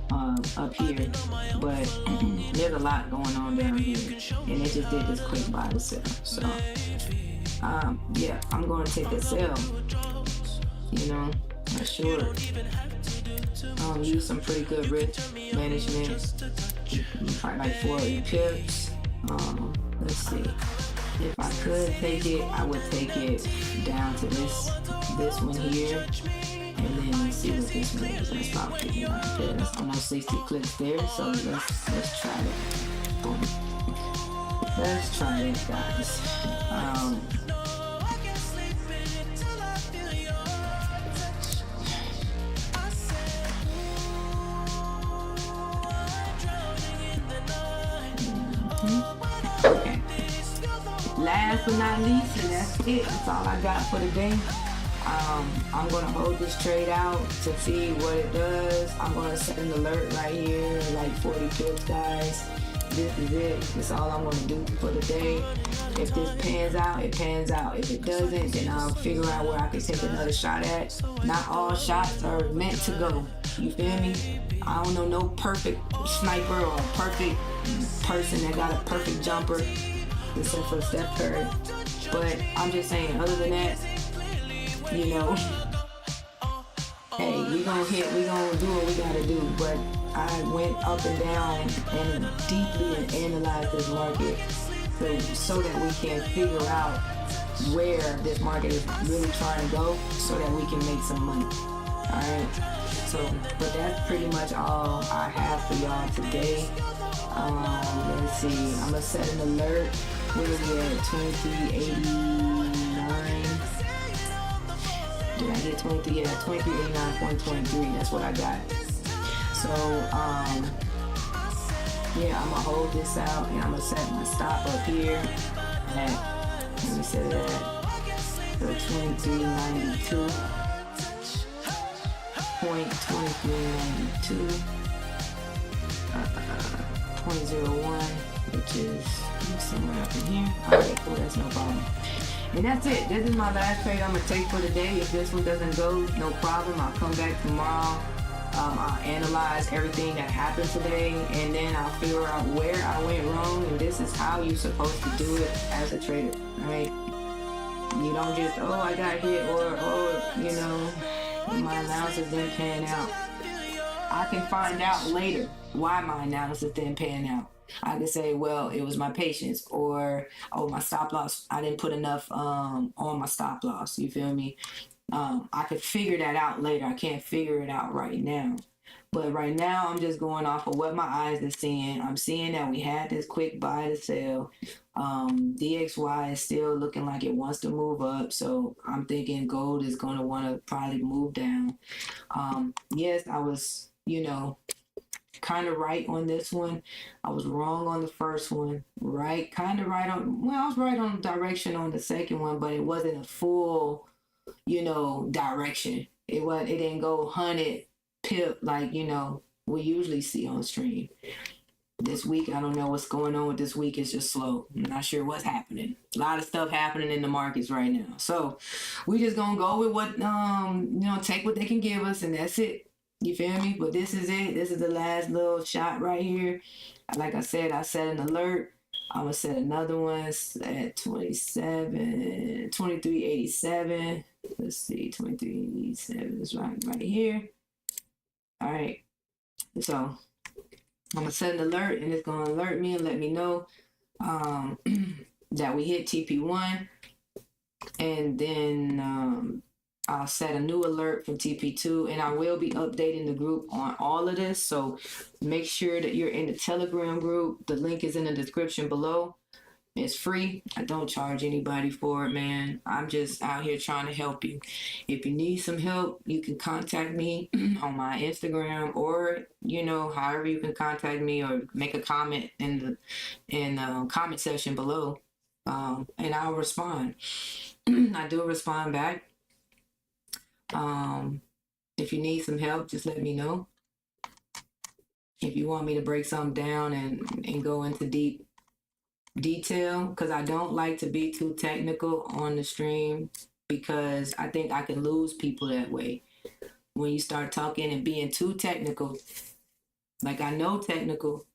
[SPEAKER 1] up here, but there's a lot going on down here, and it just did this quick buy to sell. So yeah, I'm going to take a sell. You know, not sure. Use some pretty good risk management. Probably like 40 pips. Let's see. If I could take it, I would take it down to this one here, and then see what this one is. That's about 59 pips. That's almost 60 clicks there. So let's try that. Boom. Let's try it, guys. Okay. Last but not least, and that's it. That's all I got for today. I'm going to hold this trade out to see what it does. I'm going to set an alert right here, like 40 pips, guys. This is it. That's all I'm going to do for the day. If this pans out, it pans out. If it doesn't, then I'll figure out where I can take another shot at. Not all shots are meant to go. You feel me? I don't know no perfect sniper or perfect person that got a perfect jumper, except for Steph Curry. But I'm just saying, other than that, you know, hey, we gonna do what we gotta do. But I went up and down and deeply analyzed this market so that we can figure out where this market is really trying to go so that we can make some money. Alright, so, but that's pretty much all I have for y'all today. Let's see, I'm gonna set an alert. Where are we at? 2389. Did I get 23? Yeah, 2389.23. That's what I got. So, yeah, I'm gonna hold this out and I'm gonna set my stop up here at, let me set it at 2392. 2392. 0.01, which is somewhere up in here. Alright, cool, that's no problem. And that's it. This is my last trade I'm gonna take for the day. If this one doesn't go, no problem. I'll come back tomorrow. I'll analyze everything that happened today, and then I'll figure out where I went wrong. And this is how you're supposed to do it as a trader. Alright? You don't just, oh, I got hit, or oh, you know, my analysis didn't pan out. I can find out later why my analysis didn't pan out. I could say, well, it was my patience, or oh, my stop loss, I didn't put enough on my stop loss. You feel me? I could figure that out later. I can't figure it out right now. But right now, I'm just going off of what my eyes are seeing. I'm seeing that we had this quick buy to sell. DXY is still looking like it wants to move up. So I'm thinking gold is going to want to probably move down. Yes, I was, you know, kind of right on this one. I was wrong on the first one. Right, kind of right on, well, I was right on direction on the second one, but it wasn't a full, you know, direction. It didn't go 100 pip like, you know, we usually see on stream. This week, I don't know what's going on with this week. It's just slow. I'm not sure what's happening. A lot of stuff happening in the markets right now. So we just gonna go with what, you know, take what they can give us, and that's it. You feel me? But this is it. This is the last little shot right here. Like I said, I set an alert. I'm gonna set another one at 2387. Let's see, 2387 is right here. All right. So I'm gonna set an alert, and it's gonna alert me and let me know that we hit TP1, and then I'll set a new alert for TP2, and I will be updating the group on all of this. So make sure that you're in the Telegram group. The link is in the description below. It's free. I don't charge anybody for it, man. I'm just out here trying to help you. If you need some help, you can contact me on my Instagram, or, you know, however you can contact me, or make a comment in the comment section below, and I'll respond. I do respond back. If you need some help, just let me know. If you want me to break something down and go into deep detail, because I don't like to be too technical on the stream, because I think I can lose people that way. When you start talking and being too technical, like, I know technical,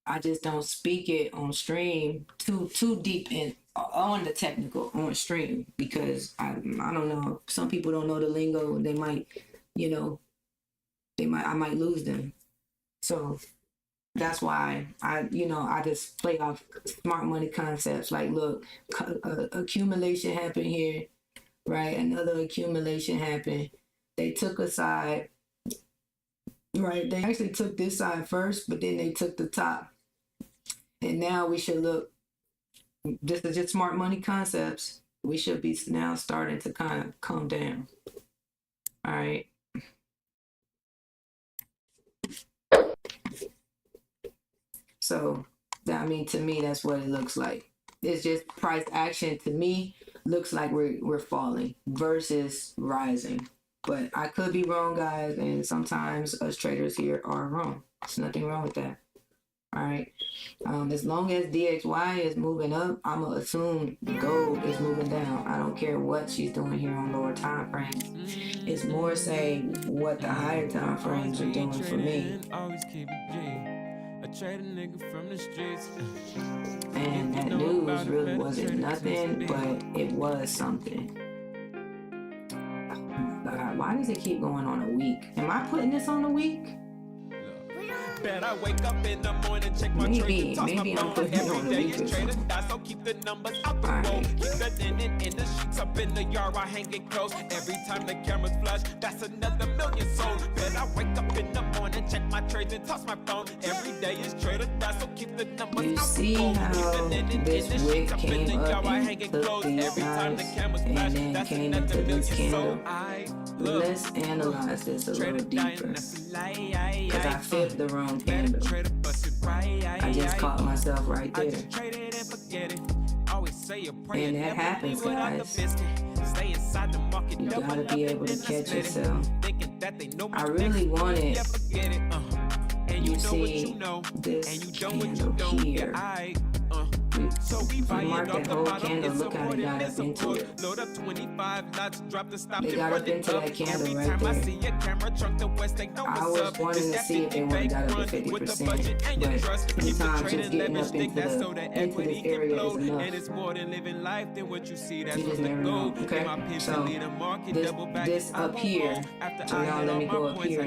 [SPEAKER 1] I just don't speak it on stream too deep in on the technical on stream, because I don't know, some people don't know the lingo, and they might, you know, I might lose them. So that's why I just play off smart money concepts. Like, look, accumulation happened here, right? Another accumulation happened. They took a side, right? They actually took this side first, but then they took the top. And now we should look, this is just smart money concepts. We should be now starting to kind of come down. All right. So, I mean, to me, that's what it looks like. It's just price action. To me, looks like we're falling versus rising. But I could be wrong, guys, and sometimes us traders here are wrong. There's nothing wrong with that. All right. As long as DXY is moving up, I'm gonna assume gold is moving down. I don't care what she's doing here on lower time frames. It's more saying what the higher time frames are doing for me. And that news really wasn't nothing, but it was something. Oh my God, why does it keep going on a week? Am I putting this on a week?
[SPEAKER 4] Bet I wake up in the morning, check my trade and toss my
[SPEAKER 1] maybe I'm
[SPEAKER 4] phone.
[SPEAKER 1] putting it
[SPEAKER 4] Every
[SPEAKER 1] on
[SPEAKER 4] day
[SPEAKER 1] the
[SPEAKER 4] is
[SPEAKER 1] weekend.
[SPEAKER 4] trade or die, so keep the numbers out the
[SPEAKER 1] Alright.
[SPEAKER 4] road. Keep the linen in the sheets up in the yard, I hang it close. Every time the cameras flash, that's another million sold. Bet I wake up in the morning, check my trades and toss my phone. Every day is trade or die, so keep the numbers
[SPEAKER 1] You
[SPEAKER 4] out
[SPEAKER 1] see
[SPEAKER 4] the road.
[SPEAKER 1] how
[SPEAKER 4] Keep the linen in
[SPEAKER 1] this
[SPEAKER 4] the
[SPEAKER 1] wick
[SPEAKER 4] sheets up in
[SPEAKER 1] came
[SPEAKER 4] the
[SPEAKER 1] up
[SPEAKER 4] yard, I
[SPEAKER 1] and
[SPEAKER 4] hang it
[SPEAKER 1] took
[SPEAKER 4] close.
[SPEAKER 1] these
[SPEAKER 4] Every time the
[SPEAKER 1] sides
[SPEAKER 4] cameras
[SPEAKER 1] and
[SPEAKER 4] flash,
[SPEAKER 1] then
[SPEAKER 4] that's
[SPEAKER 1] came
[SPEAKER 4] another
[SPEAKER 1] into this
[SPEAKER 4] million
[SPEAKER 1] candle?
[SPEAKER 4] sold. I look.
[SPEAKER 1] Let's analyze this a
[SPEAKER 4] Trade
[SPEAKER 1] little
[SPEAKER 4] or die,
[SPEAKER 1] deeper.
[SPEAKER 4] and that's a lie.
[SPEAKER 1] Because I flipped the wrong
[SPEAKER 4] Better
[SPEAKER 1] candle.
[SPEAKER 4] trade or bust it right.
[SPEAKER 1] I just caught myself right
[SPEAKER 4] I
[SPEAKER 1] there.
[SPEAKER 4] just trade it and forget it. Always say a prayer.
[SPEAKER 1] And that
[SPEAKER 4] never
[SPEAKER 1] happens,
[SPEAKER 4] leave without the
[SPEAKER 1] guys.
[SPEAKER 4] biscuit. Stay inside the market.
[SPEAKER 1] You
[SPEAKER 4] double
[SPEAKER 1] gotta
[SPEAKER 4] up
[SPEAKER 1] be
[SPEAKER 4] and
[SPEAKER 1] able to
[SPEAKER 4] then I
[SPEAKER 1] catch
[SPEAKER 4] split it.
[SPEAKER 1] yourself.
[SPEAKER 4] Thinking that they know
[SPEAKER 1] I
[SPEAKER 4] my
[SPEAKER 1] really
[SPEAKER 4] next move,
[SPEAKER 1] wanted
[SPEAKER 4] yeah, forget it. And you
[SPEAKER 1] you
[SPEAKER 4] know what
[SPEAKER 1] see
[SPEAKER 4] you know.
[SPEAKER 1] this
[SPEAKER 4] And you don't what you
[SPEAKER 1] candle
[SPEAKER 4] don't.
[SPEAKER 1] here.
[SPEAKER 4] Yeah,
[SPEAKER 1] You
[SPEAKER 4] so we buying
[SPEAKER 1] mark
[SPEAKER 4] off
[SPEAKER 1] that
[SPEAKER 4] the
[SPEAKER 1] whole
[SPEAKER 4] bottom,
[SPEAKER 1] candle.
[SPEAKER 4] it's
[SPEAKER 1] Look how
[SPEAKER 4] support
[SPEAKER 1] they
[SPEAKER 4] and
[SPEAKER 1] got
[SPEAKER 4] it's
[SPEAKER 1] up into
[SPEAKER 4] support.
[SPEAKER 1] it.
[SPEAKER 4] Load up 25 knots, drop the stop
[SPEAKER 1] They
[SPEAKER 4] and
[SPEAKER 1] got
[SPEAKER 4] run
[SPEAKER 1] up
[SPEAKER 4] it
[SPEAKER 1] into
[SPEAKER 4] up.
[SPEAKER 1] that candle
[SPEAKER 4] Every
[SPEAKER 1] right
[SPEAKER 4] time I
[SPEAKER 1] there.
[SPEAKER 4] see a camera truck, the West, they know
[SPEAKER 1] I
[SPEAKER 4] what's
[SPEAKER 1] was
[SPEAKER 4] up.
[SPEAKER 1] wanting
[SPEAKER 4] It's
[SPEAKER 1] to
[SPEAKER 4] that
[SPEAKER 1] see if they
[SPEAKER 4] 50
[SPEAKER 1] would've got up to
[SPEAKER 4] run with the budget
[SPEAKER 1] 50%,
[SPEAKER 4] and your
[SPEAKER 1] but
[SPEAKER 4] trust. Keep the
[SPEAKER 1] sometimes
[SPEAKER 4] trade
[SPEAKER 1] just
[SPEAKER 4] and
[SPEAKER 1] getting
[SPEAKER 4] leverage,
[SPEAKER 1] up
[SPEAKER 4] think
[SPEAKER 1] into
[SPEAKER 4] that's
[SPEAKER 1] the-
[SPEAKER 4] so the
[SPEAKER 1] into
[SPEAKER 4] equity
[SPEAKER 1] this
[SPEAKER 4] can
[SPEAKER 1] area is
[SPEAKER 4] flow.
[SPEAKER 1] enough.
[SPEAKER 4] And it's more than living life than what you see. That's
[SPEAKER 1] You
[SPEAKER 4] what's
[SPEAKER 1] just
[SPEAKER 4] the
[SPEAKER 1] never
[SPEAKER 4] goal.
[SPEAKER 1] know. Okay,
[SPEAKER 4] My pips
[SPEAKER 1] so
[SPEAKER 4] and lead a market,
[SPEAKER 1] this-
[SPEAKER 4] double back.
[SPEAKER 1] this
[SPEAKER 4] I
[SPEAKER 1] up
[SPEAKER 4] won't
[SPEAKER 1] here.
[SPEAKER 4] go. After
[SPEAKER 1] So
[SPEAKER 4] I
[SPEAKER 1] now
[SPEAKER 4] hit
[SPEAKER 1] let
[SPEAKER 4] all
[SPEAKER 1] me
[SPEAKER 4] my
[SPEAKER 1] go up
[SPEAKER 4] points,
[SPEAKER 1] here
[SPEAKER 4] I